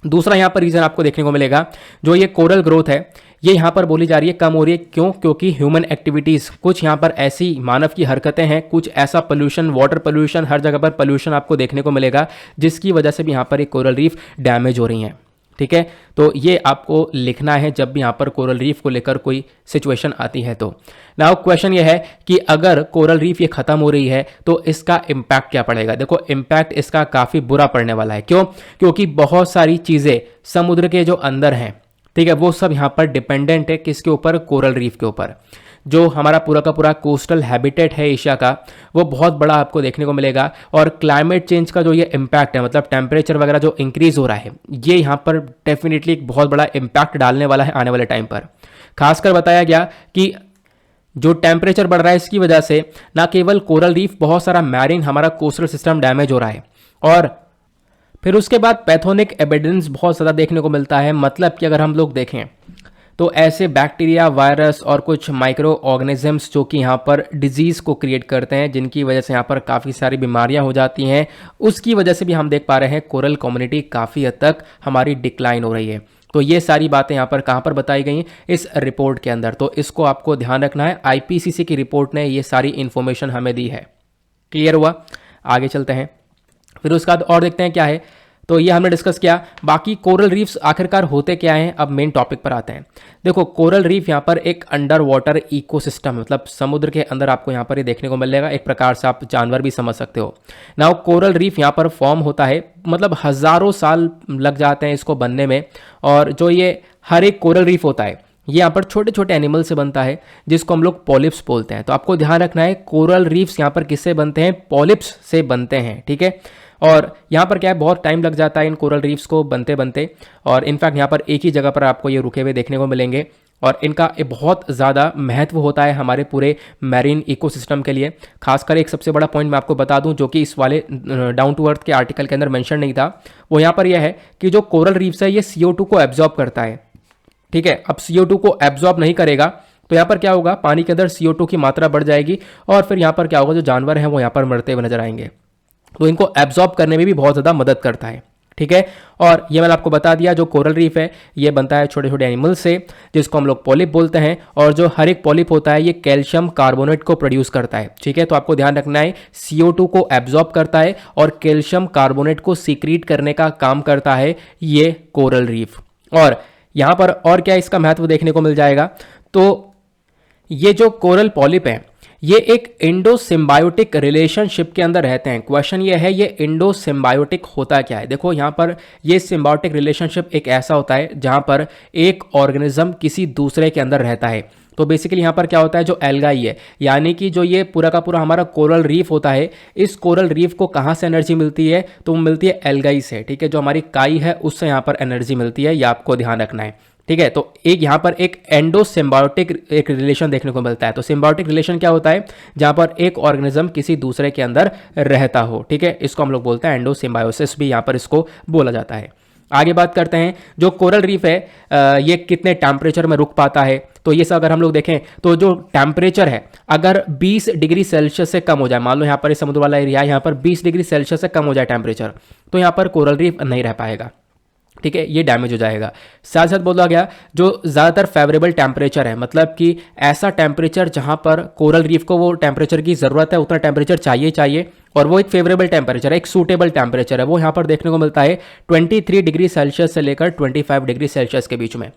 दूसरा यहाँ पर रीजन आपको देखने को मिलेगा, जो ये कोरल ग्रोथ है ये यहाँ पर बोली जा रही है कम हो रही है। क्यों? क्योंकि ह्यूमन एक्टिविटीज़, कुछ यहाँ पर ऐसी मानव की हरकतें हैं, कुछ ऐसा पोल्यूशन, वाटर पोल्यूशन, हर जगह पर पोल्यूशन आपको देखने को मिलेगा जिसकी वजह से भी यहाँ पर एक कोरल रीफ डैमेज हो रही हैं, ठीक है। तो ये आपको लिखना है जब भी यहाँ पर कोरल रीफ को लेकर कोई सिचुएशन आती है। तो नाउ क्वेश्चन ये है कि अगर कोरल रीफ ये खत्म हो रही है तो इसका इम्पैक्ट क्या पड़ेगा। देखो इम्पैक्ट इसका काफ़ी बुरा पड़ने वाला है। क्यों? क्योंकि बहुत सारी चीज़ें समुद्र के जो अंदर हैं, ठीक है, वो सब यहाँ पर डिपेंडेंट है किसके ऊपर, कोरल रीफ के ऊपर। जो हमारा पूरा का पूरा कोस्टल हैबिटेट है एशिया का, वो बहुत बड़ा आपको देखने को मिलेगा। और क्लाइमेट चेंज का जो ये इम्पैक्ट है, मतलब टेम्परेचर वगैरह जो इंक्रीज हो रहा है, ये यहाँ पर डेफिनेटली एक बहुत बड़ा इम्पैक्ट डालने वाला है आने वाले टाइम पर। खासकर बताया गया कि जो टेम्परेचर बढ़ रहा है इसकी वजह से ना केवल कोरल रीफ, बहुत सारा मैरीन हमारा कोस्टल सिस्टम डैमेज हो रहा है। और फिर उसके बाद पैथोनिक एविडेंस बहुत ज़्यादा देखने को मिलता है। मतलब कि अगर हम लोग देखें तो ऐसे बैक्टीरिया, वायरस और कुछ माइक्रो ऑर्गेनिजम्स जो कि यहाँ पर डिजीज़ को क्रिएट करते हैं, जिनकी वजह से यहाँ पर काफ़ी सारी बीमारियाँ हो जाती हैं, उसकी वजह से भी हम देख पा रहे हैं कोरल कम्युनिटी काफ़ी हद तक हमारी डिक्लाइन हो रही है। तो ये सारी बातें यहाँ पर कहाँ पर बताई गई इस रिपोर्ट के अंदर, तो इसको आपको ध्यान रखना है। आईपीसीसी की रिपोर्ट ने ये सारी इन्फॉर्मेशन हमें दी है। क्लियर हुआ? आगे चलते हैं, फिर उसके बाद और देखते हैं क्या है। तो ये हमने डिस्कस किया। बाकी कोरल रीफ्स आखिरकार होते क्या हैं, अब मेन टॉपिक पर आते हैं। देखो, कोरल रीफ यहाँ पर एक अंडर वाटर इकोसिस्टम, मतलब समुद्र के अंदर आपको यहाँ पर ये देखने को मिलेगा। एक प्रकार से आप जानवर भी समझ सकते हो। नाउ कोरल रीफ यहाँ पर फॉर्म होता है, मतलब हज़ारों साल लग जाते हैं इसको बनने में। और जो ये हर एक कोरल रीफ होता है, ये यहाँ पर छोटे छोटे एनिमल से बनता है, जिसको हम लोग पॉलिप्स बोलते हैं। तो आपको ध्यान रखना है, कोरल रीफ्स यहाँ पर किससे बनते हैं? पॉलिप्स से बनते हैं, ठीक है। और यहाँ पर क्या है, बहुत टाइम लग जाता है इन कोरल रीफ्स को बनते बनते। और इनफैक्ट यहाँ पर एक ही जगह पर आपको ये रुके हुए देखने को मिलेंगे। और इनका बहुत ज़्यादा महत्व होता है हमारे पूरे मैरीन इकोसिस्टम के लिए। खासकर एक सबसे बड़ा पॉइंट मैं आपको बता दूं, जो कि इस वाले डाउन टू अर्थ के आर्टिकल के अंदर मेंशन नहीं था, वो यहाँ पर यह है कि जो कोरल रीफ्स है ये CO2 को एब्जॉर्ब करता है, ठीक है। अब CO2 को एब्जॉर्ब नहीं करेगा तो यहाँ पर क्या होगा, पानी के अंदर CO2 की मात्रा बढ़ जाएगी और फिर यहाँ पर क्या होगा, जो जानवर हैं वो यहाँ पर मरते हुए नजर आएंगे। तो इनको एब्जॉर्ब करने में भी बहुत ज़्यादा मदद करता है, ठीक है। और ये मैंने आपको बता दिया, जो कोरल रीफ है ये बनता है छोटे छोटे एनिमल से, जिसको हम लोग पॉलिप बोलते हैं। और जो हर एक पॉलिप होता है ये कैल्शियम कार्बोनेट को प्रोड्यूस करता है, ठीक है। तो आपको ध्यान रखना है, CO2 को एब्जॉर्ब करता है और कैल्शियम कार्बोनेट को सीक्रीट करने का काम करता है ये कोरल रीफ। और यहाँ पर और क्या इसका महत्व देखने को मिल जाएगा, तो ये जो कोरल पॉलिप है ये एक इंडो सिम्बायोटिक रिलेशनशिप के अंदर रहते हैं। क्वेश्चन ये है, ये इंडो सिम्बायोटिक होता क्या है? देखो यहाँ पर ये सिम्बायोटिक रिलेशनशिप एक ऐसा होता है जहाँ पर एक ऑर्गेनिज्म किसी दूसरे के अंदर रहता है। तो बेसिकली यहाँ पर क्या होता है, जो एल्गाई है, यानी कि जो ये पूरा का पूरा हमारा कोरल रीफ होता है, इस कोरल रीफ को कहाँ से एनर्जी मिलती है? तो वो मिलती है एल्गाई से, ठीक है। जो हमारी काई है उससे यहाँ पर एनर्जी मिलती है, ये आपको ध्यान रखना है, ठीक है। तो एक यहाँ पर एक एंडो सिम्बायोटिक एक रिलेशन देखने को मिलता है। तो सिम्बायोटिक रिलेशन क्या होता है? जहाँ पर एक ऑर्गेनिज्म किसी दूसरे के अंदर रहता हो, ठीक है। इसको हम लोग बोलते हैं एंडो सिम्बायोसिस, भी यहाँ पर इसको बोला जाता है। आगे बात करते हैं, जो कोरल रीफ है ये कितने टेम्परेचर में रुक पाता है? तो ये सब अगर हम लोग देखें तो जो टेम्परेचर है, अगर 20 डिग्री सेल्सियस से कम हो जाए, मान लो यहाँ पर इस समुद्र वाला एरिया है, यहाँ पर 20 डिग्री सेल्सियस से कम हो जाए टेम्परेचर, तो यहाँ पर कोरल रीफ नहीं रह पाएगा, ठीक है। ये डैमेज हो जाएगा। साथ साथ बोला गया, जो ज़्यादातर फेवरेबल टेम्परेचर है, मतलब कि ऐसा टेम्परेचर जहाँ पर कोरल रीफ को वो टेम्परेचर की ज़रूरत है, उतना टेम्परेचर चाहिए, और वो एक फेवरेबल टेम्परेचर है, एक सूटेबल टेम्परेचर है, वो यहाँ पर देखने को मिलता है 23 डिग्री सेल्सियस से लेकर 25 डिग्री सेल्सियस के बीच में।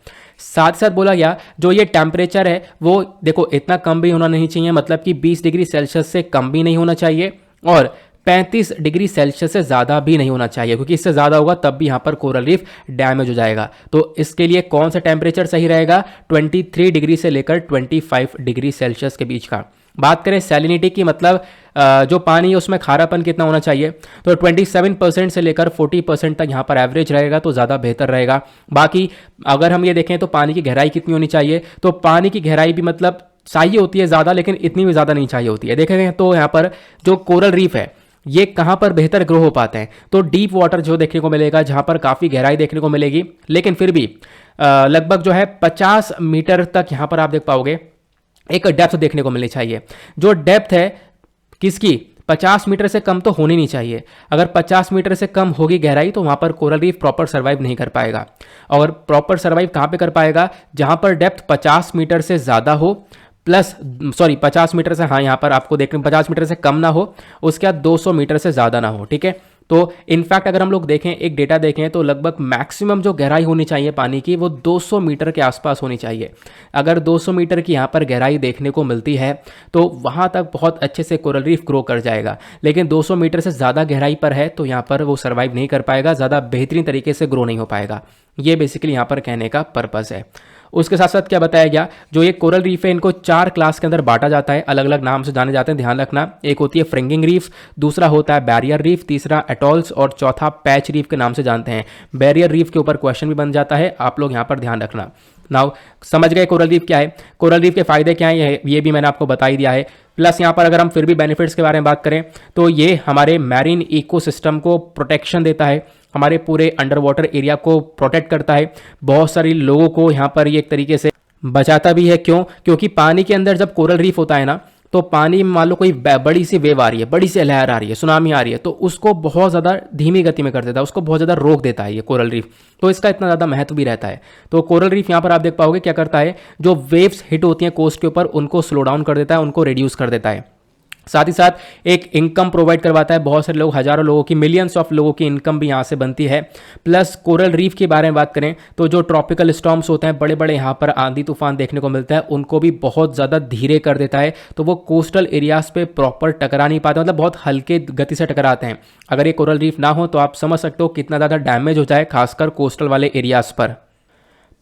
साथ साथ बोला गया, जो ये टेम्परेचर है वो देखो इतना कम भी होना नहीं चाहिए, मतलब कि 20 डिग्री सेल्सियस से कम भी नहीं होना चाहिए, और 35 डिग्री सेल्सियस से ज़्यादा भी नहीं होना चाहिए, क्योंकि इससे ज़्यादा होगा तब भी यहाँ पर कोरल रीफ डैमेज हो जाएगा। तो इसके लिए कौन सा टेम्परेचर सही रहेगा? 23 डिग्री से लेकर 25 डिग्री सेल्सियस के बीच का। बात करें सैलिनिटी की, मतलब जो पानी है उसमें खारापन कितना होना चाहिए, तो 27% से लेकर 40% तक यहाँ पर एवरेज रहेगा, तो ज़्यादा बेहतर रहेगा। बाकी अगर हम ये देखें तो पानी की गहराई कितनी होनी चाहिए, तो पानी की गहराई भी मतलब चाहिए होती है ज़्यादा, लेकिन इतनी भी ज़्यादा नहीं चाहिए होती है। देखेंगे तो यहाँ पर जो कोरल रीफ है ये कहाँ पर बेहतर ग्रो हो पाते हैं, तो डीप वाटर जो देखने को मिलेगा, जहाँ पर काफ़ी गहराई देखने को मिलेगी, लेकिन फिर भी लगभग जो है 50 मीटर तक यहाँ पर आप देख पाओगे एक डेप्थ देखने को मिलनी चाहिए। जो डेप्थ है किसकी, 50 मीटर से कम तो होनी नहीं चाहिए। अगर 50 मीटर से कम होगी गहराई तो वहाँ पर कोरल रीफ प्रॉपर सर्वाइव नहीं कर पाएगा। और प्रॉपर सर्वाइव कहाँ पे कर पाएगा? जहाँ पर डेप्थ 50 मीटर से ज़्यादा हो, प्लस 50 मीटर से, हाँ यहाँ पर आपको देखने 50 मीटर से कम ना हो, उसके बाद 200 मीटर से ज़्यादा ना हो, ठीक है। तो इनफैक्ट अगर हम लोग देखें, एक डेटा देखें, तो लगभग मैक्सिमम जो गहराई होनी चाहिए पानी की वो 200 मीटर के आसपास होनी चाहिए। अगर 200 मीटर की यहाँ पर गहराई देखने को मिलती है तो वहाँ तक बहुत अच्छे से कोरल रीफ ग्रो कर जाएगा, लेकिन 200 मीटर से ज़्यादा गहराई पर है तो यहाँ पर वो सर्वाइव नहीं कर पाएगा, ज़्यादा बेहतरीन तरीके से ग्रो नहीं हो पाएगा। ये बेसिकली यहाँ पर कहने का पर्पज़ है। उसके साथ साथ क्या बताया गया, जो ये कोरल रीफ है इनको 4 क्लास के अंदर बांटा जाता है, अलग अलग नाम से जाने जाते हैं, ध्यान रखना। एक होती है फ्रिंगिंग रीफ, दूसरा होता है बैरियर रीफ, तीसरा एटॉल्स, और चौथा पैच रीफ के नाम से जानते हैं। बैरियर रीफ के ऊपर क्वेश्चन भी बन जाता है, आप लोग यहाँ पर ध्यान रखना। नाउ समझ गए कोरल रीफ क्या है, कोरल रीफ के फायदे क्या हैं, ये भी मैंने आपको बता ही दिया है। प्लस यहाँ पर अगर हम फिर भी बेनिफिट्स के बारे में बात करें तो ये हमारे मैरीन इकोसिस्टम को प्रोटेक्शन देता है, हमारे पूरे अंडर वाटर एरिया को प्रोटेक्ट करता है, बहुत सारे लोगों को यहाँ पर ये एक तरीके से बचाता भी है। क्यों? क्योंकि पानी के अंदर जब कोरल रीफ होता है ना, तो पानी में मान लो कोई बड़ी सी वेव आ रही है, बड़ी सी लहर आ रही है, सुनामी आ रही है, तो उसको बहुत ज़्यादा धीमी गति में कर देता है, उसको बहुत ज़्यादा रोक देता है ये कोरल रीफ। तो इसका इतना ज़्यादा महत्व भी रहता है। तो कोरल रीफ यहाँ पर आप देख पाओगे क्या करता है, जो वेव्स हिट होती हैं कोस्ट के ऊपर उनको स्लो डाउन कर देता है, उनको रिड्यूस कर देता है। साथ ही साथ एक इनकम प्रोवाइड करवाता है, बहुत सारे लोग, हजारों लोगों की, मिलियंस ऑफ लोगों की इनकम भी यहाँ से बनती है। प्लस कोरल रीफ के बारे में बात करें तो जो ट्रॉपिकल स्टॉर्म्स होते हैं, बड़े बड़े यहाँ पर आंधी तूफान देखने को मिलता है, उनको भी बहुत ज़्यादा धीरे कर देता है। तो वो कोस्टल एरियाज पे प्रॉपर टकरा नहीं पाते, मतलब बहुत हल्के गति से टकराते हैं। अगर ये कोरल रीफ ना हो तो आप समझ सकते हो कितना ज़्यादा डैमेज हो जाए, खासकर कोस्टल वाले एरियाज पर।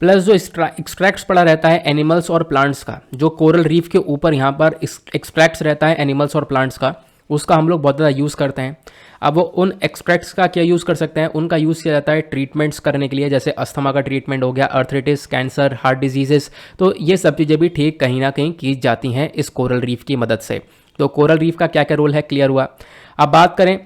प्लस जो एक्सट्रैक्ट्स पड़ा रहता है एनिमल्स और प्लांट्स का, जो कोरल रीफ के ऊपर यहाँ पर एक्सट्रैक्ट्स रहता है एनिमल्स और प्लांट्स का, उसका हम लोग बहुत ज़्यादा यूज़ करते हैं। अब वो उन एक्सट्रैक्ट्स का क्या यूज़ कर सकते हैं, उनका यूज़ किया जाता है ट्रीटमेंट्स करने के लिए, जैसे अस्थमा का ट्रीटमेंट हो गया, अर्थराइटिस, कैंसर, हार्ट डिजीजेस। तो ये सब चीज़ें भी ठीक कहीं ना कहीं की जाती हैं इस कोरल रीफ की मदद से। तो कोरल रीफ का क्या क्या रोल है, क्लियर हुआ। अब बात करें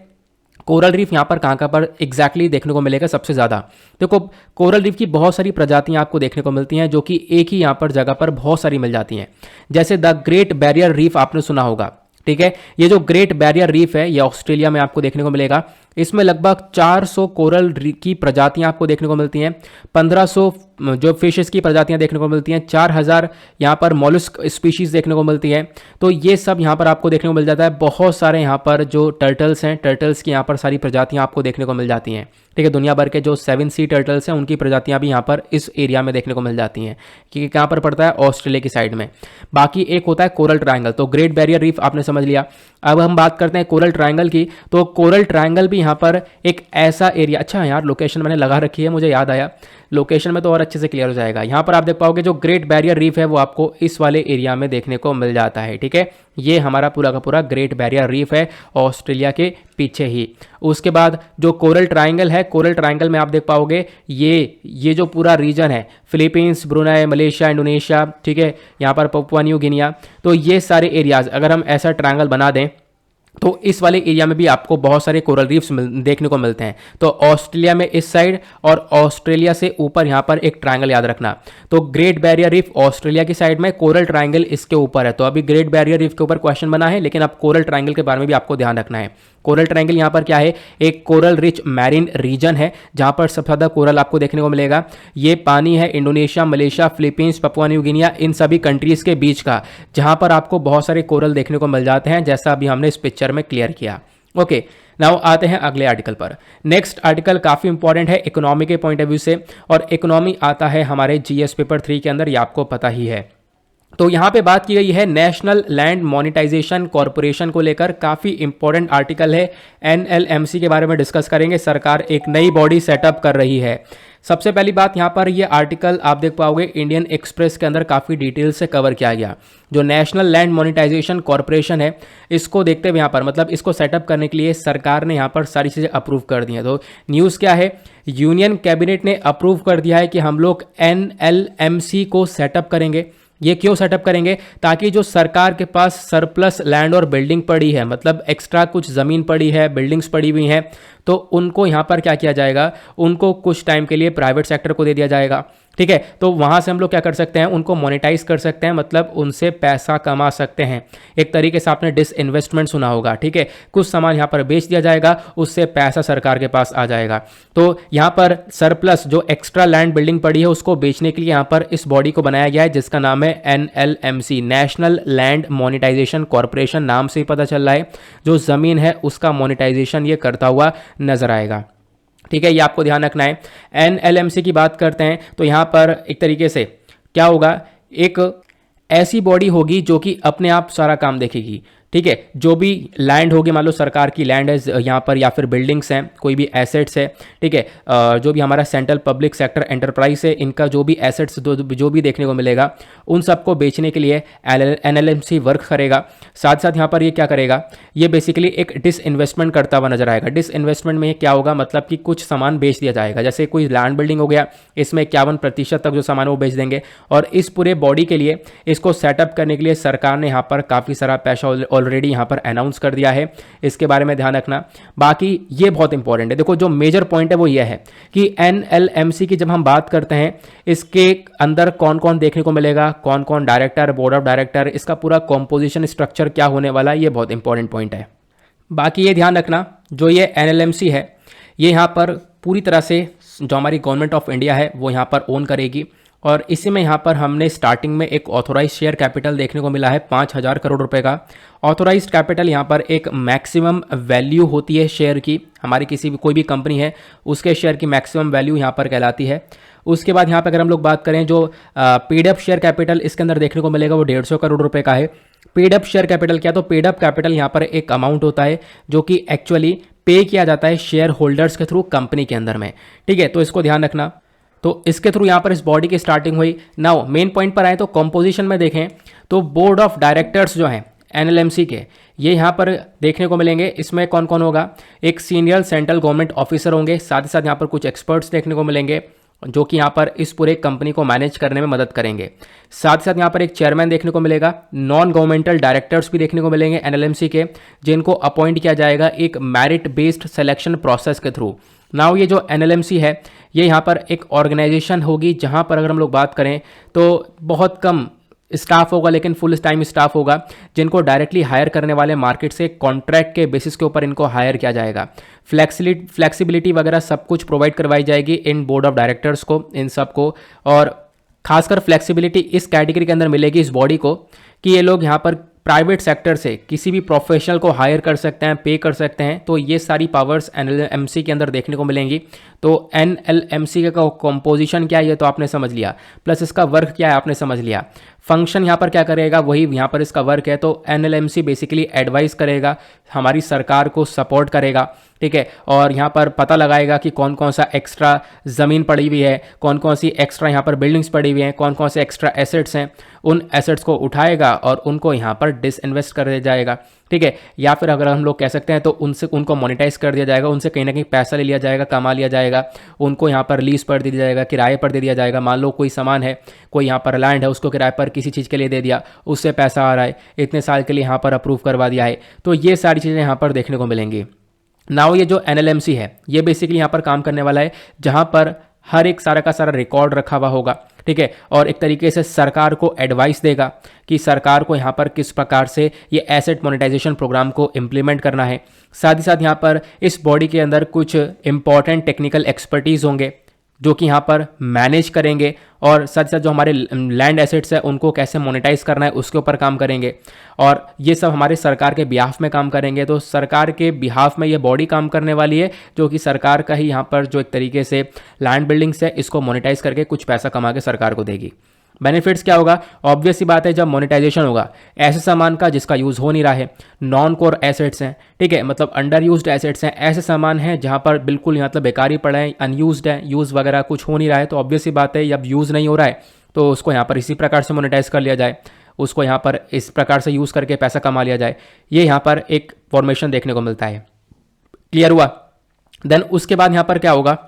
कोरल रीफ यहाँ पर कहाँ पर एग्जैक्टली देखने को मिलेगा सबसे ज़्यादा। देखो, कोरल रीफ की बहुत सारी प्रजातियाँ आपको देखने को मिलती हैं, जो कि एक ही यहाँ पर जगह पर बहुत सारी मिल जाती हैं। जैसे द ग्रेट बैरियर रीफ आपने सुना होगा, ठीक है। ये जो ग्रेट बैरियर रीफ है, ये ऑस्ट्रेलिया में आपको देखने को मिलेगा। इसमें लगभग 400 कोरल की प्रजातियां आपको देखने को मिलती हैं, 1500 जो फिशेस की प्रजातियां देखने को मिलती हैं, 4000 यहाँ पर मॉलस्क स्पीशीज देखने को मिलती है। तो ये सब यहाँ पर आपको देखने को मिल जाता है। बहुत सारे यहाँ पर जो टर्टल्स हैं, टर्टल्स की यहाँ पर सारी प्रजातियां आपको देखने को मिल जाती हैं, ठीक है। दुनिया भर के जो 7 सी टर्टल्स हैं, उनकी प्रजातियां भी यहाँ पर इस एरिया में देखने को मिल जाती हैं, कि कहाँ पर पड़ता है, ऑस्ट्रेलिया की साइड में। बाकी एक होता है कोरल ट्रायंगल। तो ग्रेट बैरियर रीफ आपने समझ लिया। अब हम बात करते हैं कोरल ट्रायंगल की। तो कोरल ट्रायंगल भी यहाँ पर एक ऐसा एरिया, अच्छा यार लोकेशन मैंने लगा रखी है, मुझे याद आया, लोकेशन में तो और अच्छे से क्लियर हो जाएगा। यहाँ पर आप देख पाओगे जो ग्रेट बैरियर रीफ है वो आपको इस वाले एरिया में देखने को मिल जाता है, ठीक है। ये हमारा पूरा का पूरा ग्रेट बैरियर रीफ है, ऑस्ट्रेलिया के पीछे ही। उसके बाद जो कोरल ट्रायंगल है, कोरल ट्रायंगल में आप देख पाओगे ये जो पूरा रीजन है, फिलीपींस, ब्रुनेई, मलेशिया, इंडोनेशिया, ठीक है, यहाँ पर पपुआ न्यू गिनिया, तो ये सारे एरियाज अगर हम ऐसा ट्रायंगल बना दें तो इस वाले एरिया में भी आपको बहुत सारे कोरल रीफ्स देखने को मिलते हैं। तो ऑस्ट्रेलिया में इस साइड और ऑस्ट्रेलिया से ऊपर यहाँ पर एक ट्रायंगल याद रखना। तो ग्रेट बैरियर रीफ ऑस्ट्रेलिया की साइड में, कोरल ट्रायंगल इसके ऊपर है। तो अभी ग्रेट बैरियर रीफ के ऊपर क्वेश्चन बना है, लेकिन अब कोरल ट्रायंगल के बारे में भी आपको ध्यान रखना है। कोरल ट्रायंगल यहाँ पर क्या है, एक कोरल रिच मैरीन रीजन है, जहाँ पर सबसे ज़्यादा कोरल आपको देखने को मिलेगा। ये पानी है Indonesia, Malaysia, Philippines, Papua New Guinea, इन सभी कंट्रीज़ के बीच का, जहाँ पर आपको बहुत सारे कोरल देखने को मिल जाते हैं, जैसा अभी हमने इस पिक्चर में क्लियर किया। ओके, नाउ आते हैं अगले आर्टिकल पर। नेक्स्ट आर्टिकल काफ़ी इंपॉर्टेंट है इकोनॉमी के पॉइंट ऑफ व्यू से, और इकोनॉमी आता है हमारे जीएस पेपर 3 के अंदर, ये आपको पता ही है। तो यहाँ पे बात की गई है नेशनल लैंड मोनेटाइजेशन कॉरपोरेशन को लेकर, काफ़ी इंपॉर्टेंट आर्टिकल है। एनएलएमसी के बारे में डिस्कस करेंगे। सरकार एक नई बॉडी सेटअप कर रही है। सबसे पहली बात, यहाँ पर ये आर्टिकल आप देख पाओगे इंडियन एक्सप्रेस के अंदर काफ़ी डिटेल से कवर किया गया। जो नेशनल लैंड मोनेटाइजेशन कॉरपोरेशन है, इसको देखते हुए यहाँ पर, मतलब इसको सेटअप करने के लिए सरकार ने यहाँ पर सारी चीज़ें अप्रूव कर दी हैं। तो न्यूज़ क्या है, यूनियन कैबिनेट ने अप्रूव कर दिया है कि हम लोग एनएलएमसी को सेटअप करेंगे। ये क्यों सेटअप करेंगे, ताकि जो सरकार के पास सरप्लस लैंड और बिल्डिंग पड़ी है, मतलब एक्स्ट्रा कुछ ज़मीन पड़ी है, बिल्डिंग्स पड़ी हुई हैं, तो उनको यहाँ पर क्या किया जाएगा, उनको कुछ टाइम के लिए प्राइवेट सेक्टर को दे दिया जाएगा, ठीक है। तो वहाँ से हम लोग क्या कर सकते हैं, उनको मोनेटाइज कर सकते हैं, मतलब उनसे पैसा कमा सकते हैं। एक तरीके से आपने डिसइन्वेस्टमेंट सुना होगा, ठीक है। कुछ सामान यहाँ पर बेच दिया जाएगा, उससे पैसा सरकार के पास आ जाएगा। तो यहाँ पर सरप्लस जो एक्स्ट्रा लैंड बिल्डिंग पड़ी है, उसको बेचने के लिए यहाँ पर इस बॉडी को बनाया गया है, जिसका नाम है एनएलएमसी, नेशनल लैंड मोनेटाइजेशन कॉरपोरेशन। नाम से ही पता चल रहा है जो ज़मीन है उसका मोनेटाइजेशन ये करता हुआ नजर आएगा, ठीक है। ये आपको ध्यान रखना है। एनएलएमसी की बात करते हैं तो यहाँ पर एक तरीके से क्या होगा, एक ऐसी बॉडी होगी जो कि अपने आप सारा काम देखेगी, ठीक है। जो भी लैंड होगी, मान लो सरकार की लैंड है यहाँ पर, या फिर बिल्डिंग्स हैं, कोई भी एसेट्स है, ठीक है, जो भी हमारा सेंट्रल पब्लिक सेक्टर एंटरप्राइज है, इनका जो भी एसेट्स जो भी देखने को मिलेगा, उन सबको बेचने के लिए एनएलएमसी वर्क करेगा। साथ साथ यहाँ पर ये क्या करेगा, ये बेसिकली एक डिसइन्वेस्टमेंट करता हुआ नजर आएगा। डिसइन्वेस्टमेंट में क्या होगा, मतलब कि कुछ सामान बेच दिया जाएगा, जैसे कोई लैंड बिल्डिंग हो गया, इसमें 51% तक जो सामान वो बेच देंगे। और इस पूरे बॉडी के लिए, इसको सेटअप करने के लिए सरकार ने यहाँ पर काफ़ी सारा पैसा ऑलरेडी यहाँ पर अनाउंस कर दिया है, इसके बारे में ध्यान रखना। बाकी ये बहुत इंपॉर्टेंट है, देखो जो मेजर पॉइंट है वो ये है कि NLMC की जब हम बात करते हैं इसके अंदर कौन कौन देखने को मिलेगा, कौन कौन डायरेक्टर, बोर्ड ऑफ डायरेक्टर, इसका पूरा कॉम्पोजिशन स्ट्रक्चर क्या होने वाला है, ये बहुत इंपॉर्टेंट पॉइंट है। बाकी ये ध्यान रखना जो ये NLMC है ये यहाँ पर पूरी तरह से जो हमारी गवर्नमेंट ऑफ इंडिया है वो यहाँ पर ओन करेगी, और इसी में यहाँ पर हमने स्टार्टिंग में एक ऑथोराइज शेयर कैपिटल देखने को मिला है 5,000 करोड़ रुपए का। ऑथोराइज्ड कैपिटल यहाँ पर एक मैक्सिमम वैल्यू होती है शेयर की, हमारी किसी भी कोई भी कंपनी है उसके शेयर की मैक्सिमम वैल्यू यहाँ पर कहलाती है। उसके बाद यहाँ पर अगर हम लोग बात करें जो पेड अप शेयर कैपिटल इसके अंदर देखने को मिलेगा वो 150 करोड़ रुपए का है। पेड अप शेयर कैपिटल क्या, तो पेड अप कैपिटल यहाँ पर एक अमाउंट होता है जो कि एक्चुअली पे किया जाता है शेयर होल्डर्स के थ्रू कंपनी के अंदर में, ठीक है, तो इसको ध्यान रखना। तो इसके थ्रू यहाँ पर इस बॉडी की स्टार्टिंग हुई। नाउ मेन पॉइंट पर आए तो कॉम्पोजिशन में देखें तो बोर्ड ऑफ डायरेक्टर्स जो हैं NLMC के ये यहाँ पर देखने को मिलेंगे। इसमें कौन कौन होगा, एक सीनियर सेंट्रल गवर्नमेंट ऑफिसर होंगे, साथ ही साथ यहाँ पर कुछ एक्सपर्ट्स देखने को मिलेंगे जो कि यहाँ पर इस पूरे कंपनी को मैनेज करने में मदद करेंगे। साथ ही साथ यहाँ पर एक चेयरमैन देखने को मिलेगा, नॉन गवर्नमेंटल डायरेक्टर्स भी देखने को मिलेंगे NLMC के, जिनको अपॉइंट किया जाएगा एक मेरिट बेस्ड सिलेक्शन प्रोसेस के थ्रू। नाउ ये जो NLMC है ये यहाँ पर एक ऑर्गेनाइजेशन होगी जहाँ पर अगर हम लोग बात करें तो बहुत कम स्टाफ होगा लेकिन फुल टाइम स्टाफ होगा, जिनको डायरेक्टली हायर करने वाले मार्केट से कॉन्ट्रैक्ट के बेसिस के ऊपर इनको हायर किया जाएगा। फ्लेक्सिबिलिटी वगैरह सब कुछ प्रोवाइड करवाई जाएगी इन बोर्ड ऑफ डायरेक्टर्स को, इन सब को, और खासकर फ्लेक्सिबिलिटी इस कैटेगरी के अंदर मिलेगी इस बॉडी को कि ये लोग यहाँ पर प्राइवेट सेक्टर से किसी भी प्रोफेशनल को हायर कर सकते हैं, पे कर सकते हैं, तो ये सारी पावर्स NLMC के अंदर देखने को मिलेंगी। तो NLMC का कॉम्पोजिशन क्या है ये तो आपने समझ लिया, प्लस इसका वर्क क्या है आपने समझ लिया, फंक्शन यहाँ पर क्या करेगा वही यहाँ पर इसका वर्क है। तो NLMC बेसिकली एडवाइस करेगा, हमारी सरकार को सपोर्ट करेगा, ठीक है, और यहाँ पर पता लगाएगा कि कौन कौन सा एक्स्ट्रा ज़मीन पड़ी हुई है, कौन कौन सी एक्स्ट्रा यहाँ पर बिल्डिंग्स पड़ी हुई हैं, कौन कौन से एक्स्ट्रा एसेट्स हैं, उन एसेट्स को उठाएगा और उनको यहाँ पर डिसइन्वेस्ट कर दिया जाएगा, ठीक है, या फिर अगर हम लोग कह सकते हैं तो उनको मोनेटाइज कर दिया जाएगा, उनसे कहीं ना कहीं पैसा ले लिया जाएगा, कमा लिया जाएगा, उनको यहाँ पर लीज पर दे दिया जाएगा, किराए पर दे दिया जाएगा। मान लो कोई सामान है, कोई यहाँ पर लैंड है, उसको किराए पर किसी चीज़ के लिए दे दिया, उससे पैसा आ रहा है, इतने साल के लिए यहाँ पर अप्रूव करवा दिया है, तो ये सारी चीज़ें यहाँ पर देखने को मिलेंगी। नाउ ये जो NLMC है ये बेसिकली यहाँ पर काम करने वाला है जहाँ पर हर एक सारा का सारा रिकॉर्ड रखा हुआ होगा, ठीक है, और एक तरीके से सरकार को एडवाइस देगा कि सरकार को यहाँ पर किस प्रकार से ये एसेट मोनेटाइजेशन प्रोग्राम को इम्प्लीमेंट करना है। साथ ही साथ यहाँ पर इस बॉडी के अंदर कुछ इंपॉर्टेंट टेक्निकल एक्सपर्टीज़ होंगे जो कि यहाँ पर मैनेज करेंगे, और साथ ही साथ जो हमारे लैंड एसेट्स है उनको कैसे मोनेटाइज करना है उसके ऊपर काम करेंगे, और ये सब हमारे सरकार के बिहाफ में काम करेंगे। तो सरकार के बिहाफ में ये बॉडी काम करने वाली है जो कि सरकार का ही यहाँ पर जो एक तरीके से लैंड बिल्डिंग्स है इसको मोनेटाइज करके कुछ पैसा कमा के सरकार को देगी। बेनिफिट्स क्या होगा, ऑब्वियस सी बात है जब मोनेटाइजेशन होगा ऐसे सामान का जिसका यूज़ हो नहीं रहा है, नॉन कोर एसेट्स हैं, ठीक है, मतलब अंडर यूज्ड एसेट्स हैं, ऐसे सामान हैं जहां पर बिल्कुल मतलब बेकार ही पड़े हैं, अनयूज्ड है, यूज़ वगैरह कुछ हो नहीं रहा है, तो ऑब्वियस सी बात है जब यूज़ नहीं हो रहा है तो उसको यहाँ पर इसी प्रकार से मोनेटाइज कर लिया जाए, उसको यहाँ पर इस प्रकार से यूज़ करके पैसा कमा लिया जाए। ये यहाँ पर एक फॉर्मेशन देखने को मिलता है। क्लियर हुआ? देन उसके बाद यहाँ पर क्या होगा,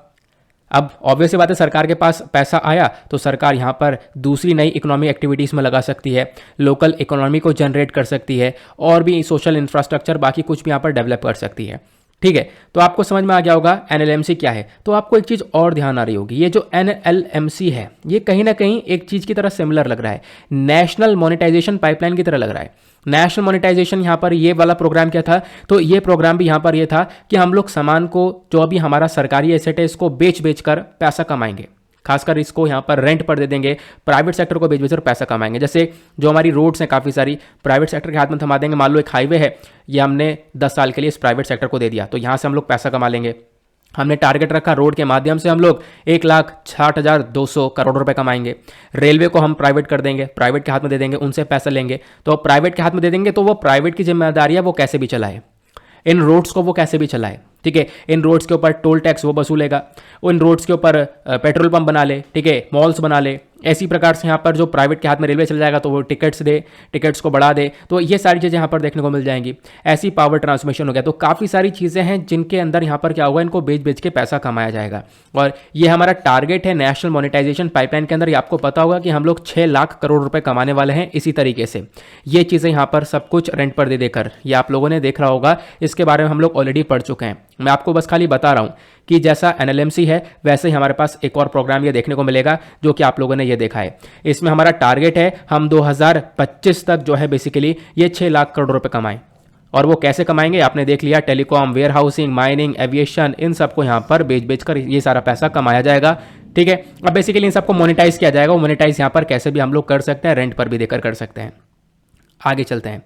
अब ऑब्वियसली बात है सरकार के पास पैसा आया तो सरकार यहाँ पर दूसरी नई इकोनॉमिक एक्टिविटीज़ में लगा सकती है, लोकल इकोनॉमी को जनरेट कर सकती है, और भी सोशल इंफ्रास्ट्रक्चर बाकी कुछ भी यहाँ पर डेवलप कर सकती है, ठीक है। तो आपको समझ में आ गया होगा NLMC क्या है। तो आपको एक चीज़ और ध्यान आ रही होगी, ये जो NLMC है ये कहीं ना कहीं एक चीज़ की तरह सिमिलर लग रहा है, नेशनल मोनेटाइजेशन पाइपलाइन की तरह लग रहा है। नेशनल मोनेटाइजेशन यहाँ पर ये वाला प्रोग्राम क्या था, तो ये प्रोग्राम भी यहाँ पर ये था कि हम लोग सामान को जो अभी हमारा सरकारी एसेट है इसको बेच कर पैसा कमाएंगे, खासकर इसको यहाँ पर रेंट पर दे देंगे, प्राइवेट सेक्टर को बेच कर पैसा कमाएंगे। जैसे जो हमारी रोड्स हैं काफ़ी सारी प्राइवेट सेक्टर के हाथ में थमा देंगे, मान लो एक हाईवे है ये हमने 10 साल के लिए इस प्राइवेट सेक्टर को दे दिया, तो यहाँ से हम लोग पैसा कमा लेंगे। हमने टारगेट रखा रोड के माध्यम से हम लोग 1,60,200 करोड़ रुपए कमाएंगे। रेलवे को हम प्राइवेट कर देंगे, प्राइवेट के हाथ में दे देंगे, उनसे पैसा लेंगे, तो प्राइवेट के हाथ में दे देंगे तो वो प्राइवेट की जिम्मेदारी है वो कैसे भी चलाए, इन रोड्स को वो कैसे भी चलाए, ठीक है, इन रोड्स के ऊपर टोल टैक्स वो वसूलेगा, उन रोड्स के ऊपर पेट्रोल पंप बना ले, ठीक है, मॉल्स बना ले, ऐसी प्रकार से यहाँ पर जो प्राइवेट के हाथ में रेलवे चला जाएगा तो वो टिकट्स दे, टिकट्स को बढ़ा दे, तो ये सारी चीज़ें यहाँ पर देखने को मिल जाएंगी। ऐसी पावर ट्रांसमिशन हो गया, तो काफ़ी सारी चीज़ें हैं जिनके अंदर यहाँ पर क्या होगा, इनको बेच बेच के पैसा कमाया जाएगा। और ये हमारा टारगेट है नेशनल मोनेटाइजेशन पाइपलाइन के अंदर। ये आपको पता होगा कि हम लोग 6 लाख करोड़ रुपए कमाने वाले हैं इसी तरीके से। ये चीज़ें यहाँ पर सब कुछ रेंट पर दे देकर, ये आप लोगों ने देख रहा होगा, इसके बारे में हम लोग ऑलरेडी पढ़ चुके हैं। मैं आपको बस खाली बता रहा हूँ कि जैसा एनएलएमसी है वैसे ही हमारे पास एक और प्रोग्राम ये देखने को मिलेगा जो कि आप लोगों ने ये देखा है। इसमें हमारा टारगेट है हम 2025 तक जो है बेसिकली ये 6 लाख करोड़ रुपए कमाएं। और वो कैसे कमाएंगे आपने देख लिया, telecom, warehousing, mining, aviation, इन सबको यहाँ पर बेच बेच कर ये सारा पैसा कमाया जाएगा। ठीक है, अब बेसिकली इन सबको मोनेटाइज किया जाएगा। वो मोनेटाइज यहाँ पर कैसे भी हम लोग कर सकते हैं, रेंट पर भी देकर कर सकते हैं। आगे चलते हैं,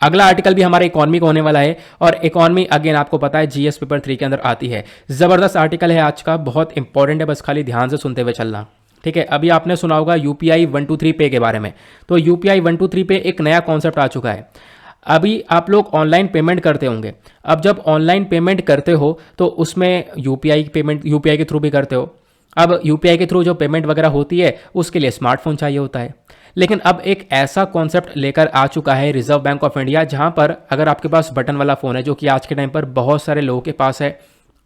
अगला आर्टिकल भी हमारा इकोनॉमी का होने वाला है। और इकोनॉमी अगेन आपको पता है जीएस पेपर 3 के अंदर आती है। जबरदस्त आर्टिकल है आज का, बहुत इंपॉर्टेंट है, बस खाली ध्यान से सुनते हुए चलना। ठीक है, अभी आपने सुना होगा यूपीआई 123 पे के बारे में। तो यूपीआई 123 पे एक नया कॉन्सेप्ट आ चुका है। अभी आप लोग ऑनलाइन पेमेंट करते होंगे। अब जब ऑनलाइन पेमेंट करते हो तो उसमें यूपीआई पेमेंट यूपीआई के थ्रू भी करते हो। अब यूपीआई के थ्रू जो पेमेंट वगैरह होती है उसके लिए स्मार्टफोन चाहिए होता है। लेकिन अब एक ऐसा कॉन्सेप्ट लेकर आ चुका है रिजर्व बैंक ऑफ इंडिया, जहां पर अगर आपके पास बटन वाला फ़ोन है, जो कि आज के टाइम पर बहुत सारे लोगों के पास है,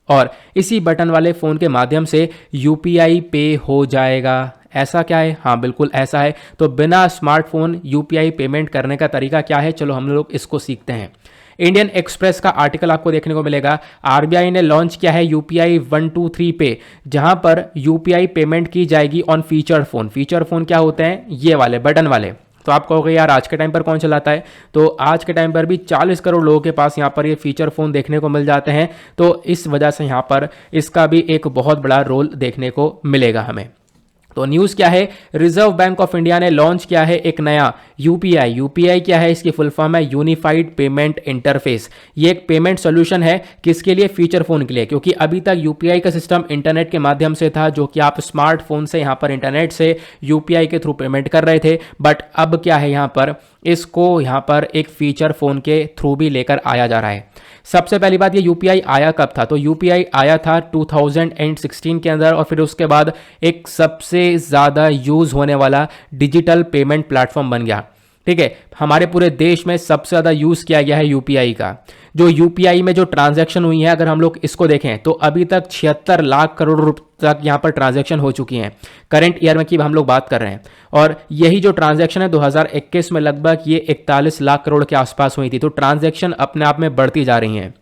और इसी बटन वाले फ़ोन के माध्यम से यूपीआई पे हो जाएगा। ऐसा क्या है? हाँ बिल्कुल ऐसा है। तो बिना स्मार्टफोन यूपीआई पेमेंट करने का तरीका क्या है, चलो हम लोग इसको सीखते हैं। इंडियन एक्सप्रेस का आर्टिकल आपको देखने को मिलेगा। आरबीआई ने लॉन्च किया है यूपीआई 123 पे, जहां पर यूपीआई पेमेंट की जाएगी on feature phone. Feature phone क्या होते हैं? ये वाले बटन वाले। तो आप कहोगे यार आज के टाइम पर कौन चलाता है? तो आज के टाइम पर भी 40 करोड़ लोगों के पास यहाँ पर ये फीचर फोन देखने को मिल जाते हैं। तो इस वजह से यहाँ पर इसका भी एक बहुत बड़ा रोल देखने को मिलेगा हमें। तो न्यूज़ क्या है? रिजर्व बैंक ऑफ इंडिया ने लॉन्च किया है एक नया यूपीआई। यूपीआई क्या है? इसकी फुल फॉर्म है यूनिफाइड पेमेंट इंटरफेस। ये एक पेमेंट सोल्यूशन है, किसके लिए? फीचर फोन के लिए। क्योंकि अभी तक यूपीआई का सिस्टम इंटरनेट के माध्यम से था, जो कि आप स्मार्टफोन से यहाँ पर इंटरनेट से यूपीआई के थ्रू पेमेंट कर रहे थे। बट अब क्या है, यहाँ पर इसको यहाँ पर एक फीचर फोन के थ्रू भी लेकर आया जा रहा है। सबसे पहली बात, ये यूपीआई आया कब था? तो यूपीआई आया था 2016 के अंदर, और फिर उसके बाद एक सबसे ज़्यादा यूज़ होने वाला डिजिटल पेमेंट प्लेटफॉर्म बन गया। ठीक है, हमारे पूरे देश में सबसे ज़्यादा यूज़ किया गया है यूपीआई का। जो यूपीआई में जो ट्रांजैक्शन हुई है, अगर हम लोग इसको देखें तो अभी तक 76 लाख करोड़ रुपए तक यहाँ पर ट्रांजैक्शन हो चुकी हैं करंट ईयर में की हम लोग बात कर रहे हैं। और यही जो ट्रांजैक्शन है 2021 में लगभग ये 41 लाख करोड़ के आसपास हुई थी। तो ट्रांजैक्शन अपने आप में बढ़ती जा रही हैं।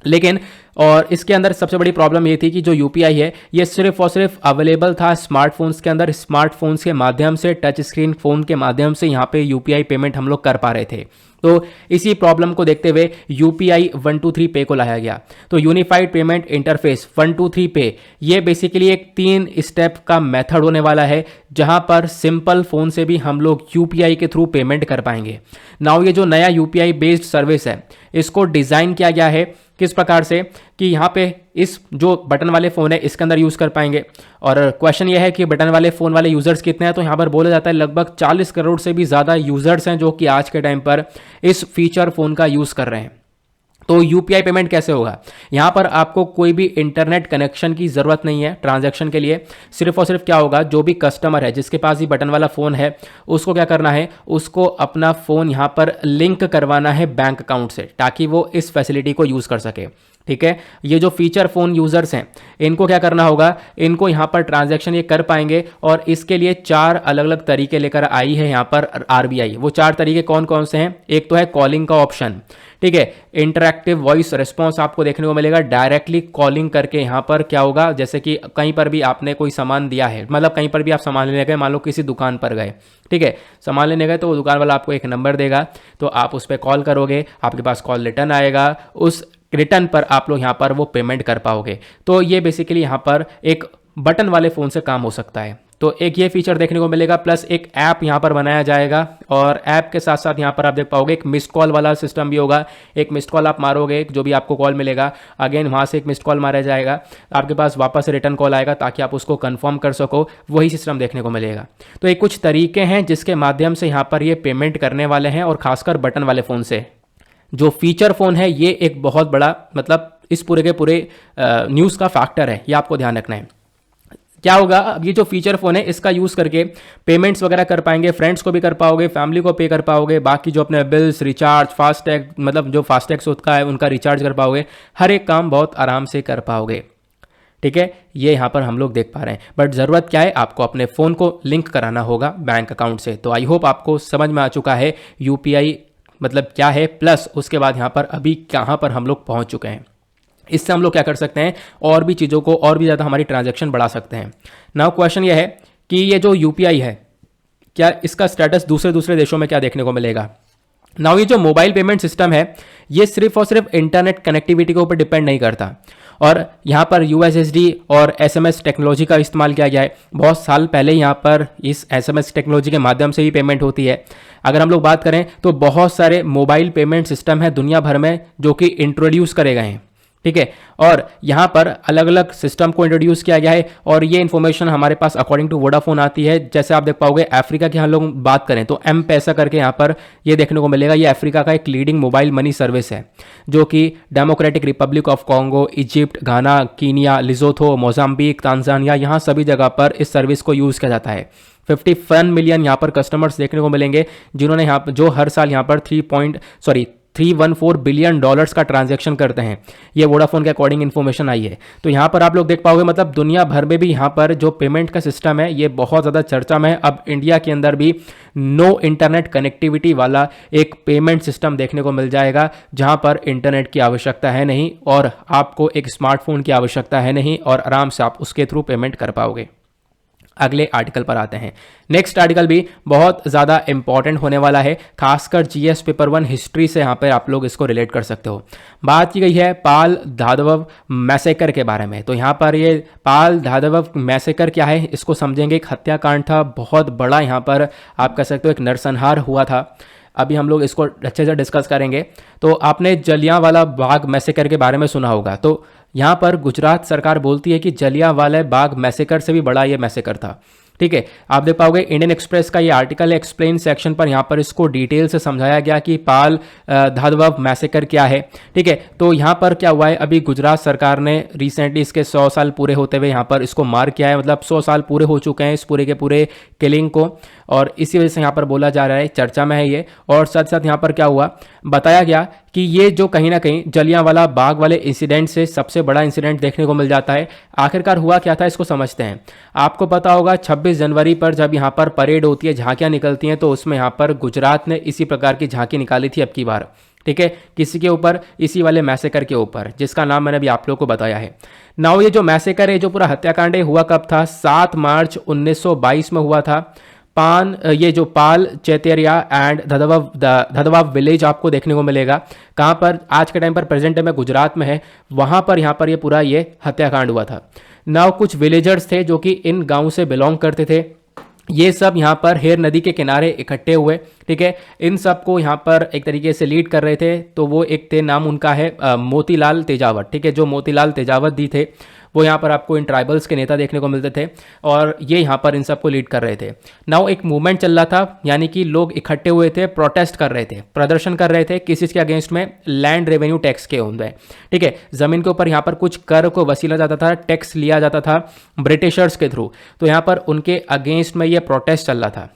लेकिन और इसके अंदर सबसे बड़ी प्रॉब्लम ये थी कि जो यूपीआई है ये सिर्फ और सिर्फ अवेलेबल था स्मार्टफोन्स के अंदर। स्मार्टफोन्स के माध्यम से, टच स्क्रीन फ़ोन के माध्यम से यहाँ पे यूपीआई पेमेंट हम लोग कर पा रहे थे। तो इसी प्रॉब्लम को देखते हुए यूपीआई 123 पे को लाया गया। तो यूनिफाइड पेमेंट इंटरफेस 123 पे, ये बेसिकली एक 3 स्टेप का मेथड होने वाला है, जहां पर सिंपल फ़ोन से भी हम लोग यूपीआई के थ्रू पेमेंट कर पाएंगे। नाउ ये जो नया यूपीआई बेस्ड सर्विस है, इसको डिज़ाइन किया गया है किस प्रकार से कि यहाँ पे इस जो बटन वाले फ़ोन है इसके अंदर यूज़ कर पाएंगे। और क्वेश्चन ये है कि बटन वाले फ़ोन वाले यूज़र्स कितने हैं? तो यहाँ पर बोला जाता है लगभग 40 करोड़ से भी ज़्यादा यूज़र्स हैं जो कि आज के टाइम पर इस फीचर फ़ोन का यूज़ कर रहे हैं। तो यूपीआई पेमेंट कैसे होगा? यहाँ पर आपको कोई भी इंटरनेट कनेक्शन की ज़रूरत नहीं है ट्रांजैक्शन के लिए। सिर्फ और सिर्फ क्या होगा, जो भी कस्टमर है जिसके पास ये बटन वाला फ़ोन है, उसको क्या करना है, उसको अपना फ़ोन यहाँ पर लिंक करवाना है बैंक अकाउंट से, ताकि वो इस फैसिलिटी को यूज़ कर सके। ठीक है, ये जो फीचर फ़ोन यूज़र्स हैं इनको क्या करना होगा, इनको यहाँ पर ट्रांजैक्शन ये कर पाएंगे। और इसके लिए 4 अलग अलग तरीके लेकर आई है यहाँ पर आरबीआई। वो 4 तरीके कौन कौन से हैं? एक तो है कॉलिंग का ऑप्शन। ठीक है, इंटरैक्टिव वॉइस रिस्पॉन्स आपको देखने को मिलेगा। डायरेक्टली कॉलिंग करके यहाँ पर क्या होगा, जैसे कि कहीं पर भी आपने कोई सामान दिया है, मतलब कहीं पर भी आप सामान लेने गए, मान लो किसी दुकान पर गए, ठीक है, सामान लेने गए, तो वो दुकान वाला आपको एक नंबर देगा, तो आप उस पर कॉल करोगे, आपके पास कॉल रिटर्न आएगा, उस रिटर्न पर आप लोग यहाँ पर वो पेमेंट कर पाओगे। तो ये बेसिकली यहाँ पर एक बटन वाले फ़ोन से काम हो सकता है। तो एक ये फीचर देखने को मिलेगा, प्लस एक ऐप यहाँ पर बनाया जाएगा। और ऐप के साथ साथ यहाँ पर आप देख पाओगे एक मिस्ड कॉल वाला सिस्टम भी होगा। एक मिस्ड कॉल आप मारोगे, जो भी आपको कॉल मिलेगा, अगेन वहाँ से एक मिस्ड कॉल मारा जाएगा, आपके पास वापस रिटर्न कॉल आएगा ताकि आप उसको कंफर्म कर सको। वही सिस्टम देखने को मिलेगा। तो ये कुछ तरीके हैं जिसके माध्यम से यहाँ पर ये पेमेंट करने वाले हैं, और खासकर बटन वाले फ़ोन से। जो फीचर फ़ोन है ये एक बहुत बड़ा, मतलब इस पूरे के पूरे न्यूज़ का फैक्टर है, ये आपको ध्यान रखना है। क्या होगा, अब ये जो फीचर फोन है इसका यूज़ करके पेमेंट्स वगैरह कर पाएंगे, फ्रेंड्स को भी कर पाओगे, फैमिली को पे कर पाओगे, बाकी जो अपने बिल्स, रिचार्ज, फास्टैग, मतलब जो फास्टैग होता है उनका रिचार्ज कर पाओगे, हर एक काम बहुत आराम से कर पाओगे। ठीक है, ये यहाँ पर हम लोग देख पा रहे हैं। बट ज़रूरत क्या है, आपको अपने फ़ोन को लिंक कराना होगा बैंक अकाउंट से। तो आई होप आपको समझ में आ चुका है यूपीआई मतलब क्या है, प्लस उसके बाद यहाँ पर अभी कहाँ पर हम लोग पहुँच चुके हैं। इससे हम लोग क्या कर सकते हैं, और भी चीज़ों को और भी ज़्यादा हमारी ट्रांजैक्शन बढ़ा सकते हैं। नाउ क्वेश्चन ये है कि ये जो यूपीआई है, क्या इसका स्टेटस दूसरे दूसरे देशों में क्या देखने को मिलेगा। नाउ ये जो मोबाइल पेमेंट सिस्टम है ये सिर्फ और सिर्फ इंटरनेट कनेक्टिविटी के ऊपर डिपेंड नहीं करता, और यहाँ पर यूएसएसडी और एसएमएस टेक्नोलॉजी का इस्तेमाल किया गया है। बहुत साल पहले यहाँ पर इस एसएमएस टेक्नोलॉजी के माध्यम से ही पेमेंट होती है। अगर हम लोग बात करें तो बहुत सारे मोबाइल पेमेंट सिस्टम है दुनिया भर में जो कि इंट्रोड्यूस करे गए हैं। ठीक है, और यहाँ पर अलग अलग सिस्टम को इंट्रोड्यूस किया गया है, और ये इन्फॉर्मेशन हमारे पास अकॉर्डिंग टू वोडाफोन आती है। जैसे आप देख पाओगे अफ्रीका की हम लोग बात करें तो एम पैसा करके यहाँ पर ये देखने को मिलेगा। ये अफ्रीका का एक लीडिंग मोबाइल मनी सर्विस है जो कि Democratic Republic of Congo, Egypt, Ghana, Kenya, Lesotho, Mozambique, Tanzania, यहाँ सभी जगह पर इस सर्विस को यूज़ किया जाता है। 51 मिलियन यहाँ पर कस्टमर्स देखने को मिलेंगे जिन्होंने यहाँ पर जो हर साल यहाँ पर 314 बिलियन डॉलर्स का ट्रांजैक्शन करते हैं। ये वोडाफोन के अकॉर्डिंग इन्फॉर्मेशन आई है। तो यहाँ पर आप लोग देख पाओगे मतलब दुनिया भर में भी यहाँ पर जो पेमेंट का सिस्टम है ये बहुत ज़्यादा चर्चा में है। अब इंडिया के अंदर भी नो इंटरनेट कनेक्टिविटी वाला एक पेमेंट सिस्टम देखने को मिल जाएगा जहाँ पर इंटरनेट की आवश्यकता है नहीं और आपको एक स्मार्टफोन की आवश्यकता है नहीं, और आराम से आप उसके थ्रू पेमेंट कर पाओगे। अगले आर्टिकल पर आते हैं। नेक्स्ट आर्टिकल भी बहुत ज़्यादा इंपॉर्टेंट होने वाला है, खासकर जीएस पेपर 1 हिस्ट्री से यहाँ पे आप लोग इसको रिलेट कर सकते हो। बात की गई है पाल धादवव मैसेकर के बारे में। तो यहाँ पर ये पाल धादवव मैसेकर क्या है इसको समझेंगे। एक हत्याकांड था बहुत बड़ा, यहाँ पर आप कह सकते हो एक नरसंहार हुआ था। अभी हम लोग इसको अच्छे से डिस्कस करेंगे। तो आपने जलियांवाला बाग मैसेकर के बारे में सुना होगा। तो यहाँ पर गुजरात सरकार बोलती है कि जलियांवाला बाग मैसेकर से भी बड़ा ये मैसेकर था। ठीक है, आप देख पाओगे इंडियन एक्सप्रेस का ये आर्टिकल एक्सप्लेन सेक्शन पर यहाँ पर इसको डिटेल से समझाया गया कि पाल धादवव मैसेकर क्या है। ठीक है, तो यहाँ पर क्या हुआ है, अभी गुजरात सरकार ने रिसेंटली इसके 100 साल पूरे होते हुए यहाँ पर इसको मार्क किया है। मतलब 100 साल पूरे हो चुके हैं इस पूरे के पूरे किलिंग को, और इसी वजह से यहाँ पर बोला जा रहा है, चर्चा में है ये। और साथ साथ यहाँ पर क्या हुआ, बताया गया कि ये जो कहीं ना कहीं जलियांवाला बाग वाले इंसिडेंट से सबसे बड़ा इंसिडेंट देखने को मिल जाता है। आखिरकार हुआ क्या था इसको समझते हैं। आपको पता होगा 26 जनवरी पर जब यहाँ पर परेड होती है, झांकियाँ निकलती हैं, तो उसमें यहाँ पर गुजरात ने इसी प्रकार की झांकी निकाली थी अब की बार। ठीक है, किसी के ऊपर, इसी वाले मैसेकर के ऊपर, जिसका नाम मैंने अभी आप लोगों को बताया है। नाउ ये जो मैसेकर है, जो पूरा हत्याकांड है, हुआ कब था, 7 मार्च 1922 में हुआ था। ये जो पाल चैतेरिया एंड धदवाव विलेज आपको देखने को मिलेगा, कहाँ पर, आज के टाइम पर प्रेजेंट टाइम में गुजरात में है, वहाँ पर यहाँ पर ये पूरा ये हत्याकांड हुआ था। नाउ कुछ विलेजर्स थे जो कि इन गांव से बिलोंग करते थे, ये सब यहाँ पर हेर नदी के किनारे इकट्ठे हुए। ठीक है, इन सब को यहाँ पर एक तरीके से लीड कर रहे थे, तो वो एक थे, नाम उनका है मोतीलाल तेजावत। ठीक है, जो मोतीलाल तेजावत दी थे वो यहाँ पर आपको इन ट्राइबल्स के नेता देखने को मिलते थे, और ये यहाँ पर इन सबको लीड कर रहे थे। नाउ एक मूवमेंट चल रहा था, यानी कि लोग इकट्ठे हुए थे, प्रोटेस्ट कर रहे थे, प्रदर्शन कर रहे थे, किसी के अगेंस्ट में, लैंड रेवेन्यू टैक्स के उनमें। ठीक है, जमीन के ऊपर यहाँ पर कुछ कर को वसीला जाता था, टैक्स लिया जाता था ब्रिटिशर्स के थ्रू। तो यहाँ पर उनके अगेंस्ट में ये प्रोटेस्ट चल रहा था।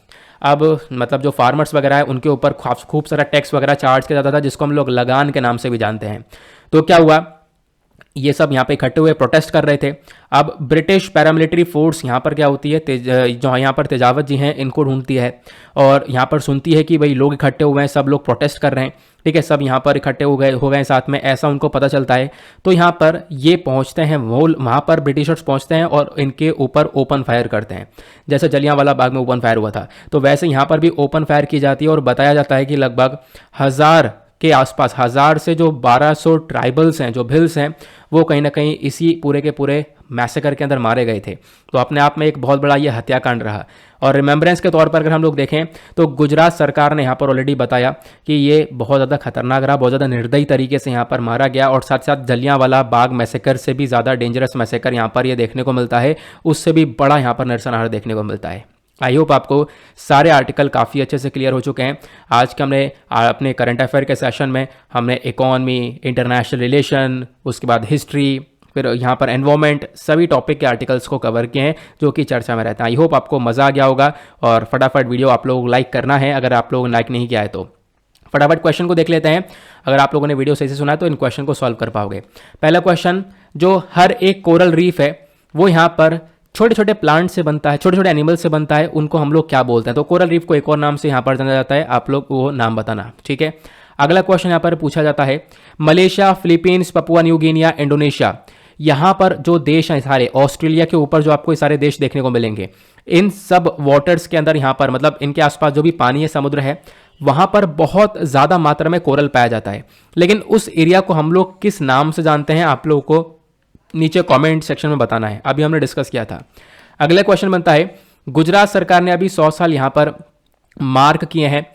अब मतलब जो फार्मर्स वगैरह है उनके ऊपर खूब सारा टैक्स वगैरह चार्ज किया जाता था, जिसको हम लोग लगान के नाम से भी जानते हैं। तो क्या हुआ, ये सब यहाँ पे इकट्ठे हुए प्रोटेस्ट कर रहे थे। अब ब्रिटिश पैरामिलिट्री फोर्स यहाँ पर क्या होती है, जो यहाँ पर तेजावत जी हैं इनको ढूंढती है, और यहाँ पर सुनती है कि भाई लोग इकट्ठे हुए हैं, सब लोग प्रोटेस्ट कर रहे हैं। ठीक है, सब यहाँ पर इकट्ठे हो गए साथ में, ऐसा उनको पता चलता है। तो यहाँ पर ये पहुँचते हैं, वो वहाँ पर ब्रिटिशर्स पहुँचते हैं और इनके ऊपर ओपन फायर करते हैं। जैसे जलियांवाला बाग में ओपन फायर हुआ था, तो वैसे यहाँ पर भी ओपन फायर की जाती है, और बताया जाता है कि लगभग 1000 के आसपास, 1000 से जो 1200 ट्राइबल्स हैं, जो भिल्स हैं, वो कहीं ना कहीं इसी पूरे के पूरे मैसेकर के अंदर मारे गए थे। तो अपने आप में एक बहुत बड़ा ये हत्याकांड रहा। और रिमेंबरेंस के तौर पर अगर हम लोग देखें तो गुजरात सरकार ने यहाँ पर ऑलरेडी बताया कि ये बहुत ज़्यादा खतरनाक रहा, बहुत ज़्यादा निर्दयी तरीके से यहाँ पर मारा गया, और साथ साथ जलियांवाला बाग मैसेकर से भी ज़्यादा डेंजरस मैसेकर यहाँ पर ये देखने को मिलता है, उससे भी बड़ा यहाँ पर नरसंहार देखने को मिलता है। आई होप आपको सारे आर्टिकल काफ़ी अच्छे से क्लियर हो चुके हैं। आज के हमने अपने करंट अफेयर के सेशन में हमने इकोनॉमी, इंटरनेशनल रिलेशन, उसके बाद हिस्ट्री, फिर यहाँ पर एनवायरमेंट, सभी टॉपिक के आर्टिकल्स को कवर किए हैं जो कि चर्चा में रहता है। आई होप आपको मज़ा आ गया होगा और फटाफट वीडियो आप लोग लाइक करना है अगर आप लोग लाइक नहीं किया है तो। फटाफट क्वेश्चन को देख लेते हैं। अगर आप लोगों ने वीडियो सही से सुना है तो इन क्वेश्चन को सॉल्व कर पाओगे। पहला क्वेश्चन, जो हर एक कोरल रीफ है वो यहाँ पर छोटे छोटे प्लांट से बनता है, छोटे छोटे एनिमल से बनता है, उनको हम लोग क्या बोलते हैं? तो कोरल रीफ को एक और नाम से यहाँ पर जाना जाता है, आप लोग वो नाम बताना, ठीक है। अगला क्वेश्चन यहाँ पर पूछा जाता है, Malaysia, Philippines, Papua New Guinea, Indonesia, यहाँ पर जो देश हैं सारे, ऑस्ट्रेलिया के ऊपर जो आपको ये सारे देश देखने को मिलेंगे, इन सब वाटर्स के अंदर यहाँ पर मतलब इनके आसपास जो भी पानी है, समुद्र है, वहां पर बहुत ज़्यादा मात्रा में कोरल पाया जाता है। लेकिन उस एरिया को हम लोग किस नाम से जानते हैं, आप लोगों को नीचे कमेंट सेक्शन में बताना है। अभी हमने डिस्कस किया था। अगला क्वेश्चन बनता है, गुजरात सरकार ने अभी 100 साल यहाँ पर मार्क किए हैं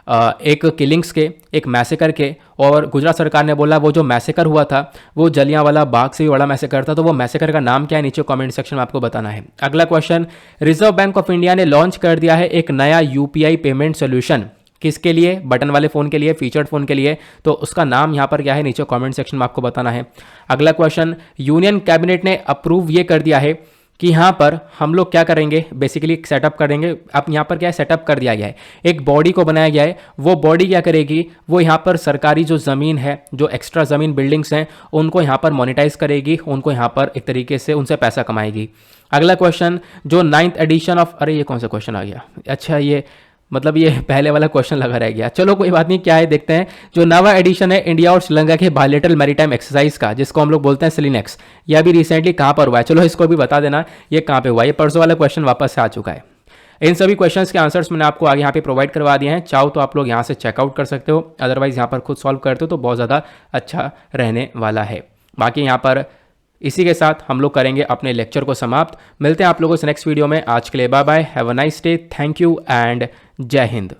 एक किलिंग्स के, एक मैसेकर के, और गुजरात सरकार ने बोला वो जो मैसेकर हुआ था वो जलियांवाला बाग से भी बड़ा मैसेकर था, तो वो मैसेकर का नाम क्या है नीचे कमेंट सेक्शन में आपको बताना है। अगला question, reserve bank of India ने लॉन्च कर दिया है एक नया यूपीआई पेमेंट सोल्यूशन, किसके लिए? बटन वाले फ़ोन के लिए, फीचर्ड फ़ोन के लिए, तो उसका नाम यहाँ पर क्या है नीचे कमेंट सेक्शन में आपको बताना है। अगला क्वेश्चन, यूनियन कैबिनेट ने अप्रूव ये कर दिया है कि यहाँ पर हम लोग क्या करेंगे, बेसिकली सेटअप करेंगे। अब यहाँ पर क्या है, सेटअप कर दिया गया है, एक बॉडी को बनाया गया है। वो बॉडी क्या करेगी, वो यहाँ पर सरकारी जो ज़मीन है, जो एक्स्ट्रा ज़मीन बिल्डिंग्स हैं, उनको यहाँ पर मोनेटाइज करेगी, उनको यहाँ पर एक तरीके से उनसे पैसा कमाएगी। अगला क्वेश्चन, जो 9th एडिशन ऑफ, अरे ये कौन सा क्वेश्चन आ गया, अच्छा ये मतलब ये पहले वाला क्वेश्चन लगा रह गया, चलो कोई बात नहीं, क्या है देखते हैं। जो नवा एडिशन है इंडिया और श्रीलंका के बायलैटरल मैरीटाइम एक्सरसाइज का, जिसको हम लोग बोलते हैं सिलिनेक्स, यह भी रिसेंटली कहाँ पर हुआ है, चलो इसको भी बता देना ये कहाँ पे हुआ है। ये परसों वाला क्वेश्चन वापस से आ चुका है। इन सभी क्वेश्चंस के आंसर्स मैंने आपको आगे यहाँ पे प्रोवाइड करवा दिए हैं, चाहो तो आप लोग यहाँ से चेकआउट कर सकते हो, अदरवाइज यहाँ पर खुद सॉल्व करते हो तो बहुत ज़्यादा अच्छा रहने वाला है। बाकी यहाँ पर इसी के साथ हम लोग करेंगे अपने लेक्चर को समाप्त। मिलते हैं आप लोगों से नेक्स्ट वीडियो में। आज के लिए bye bye, have a nice day, thank you and जय हिंद।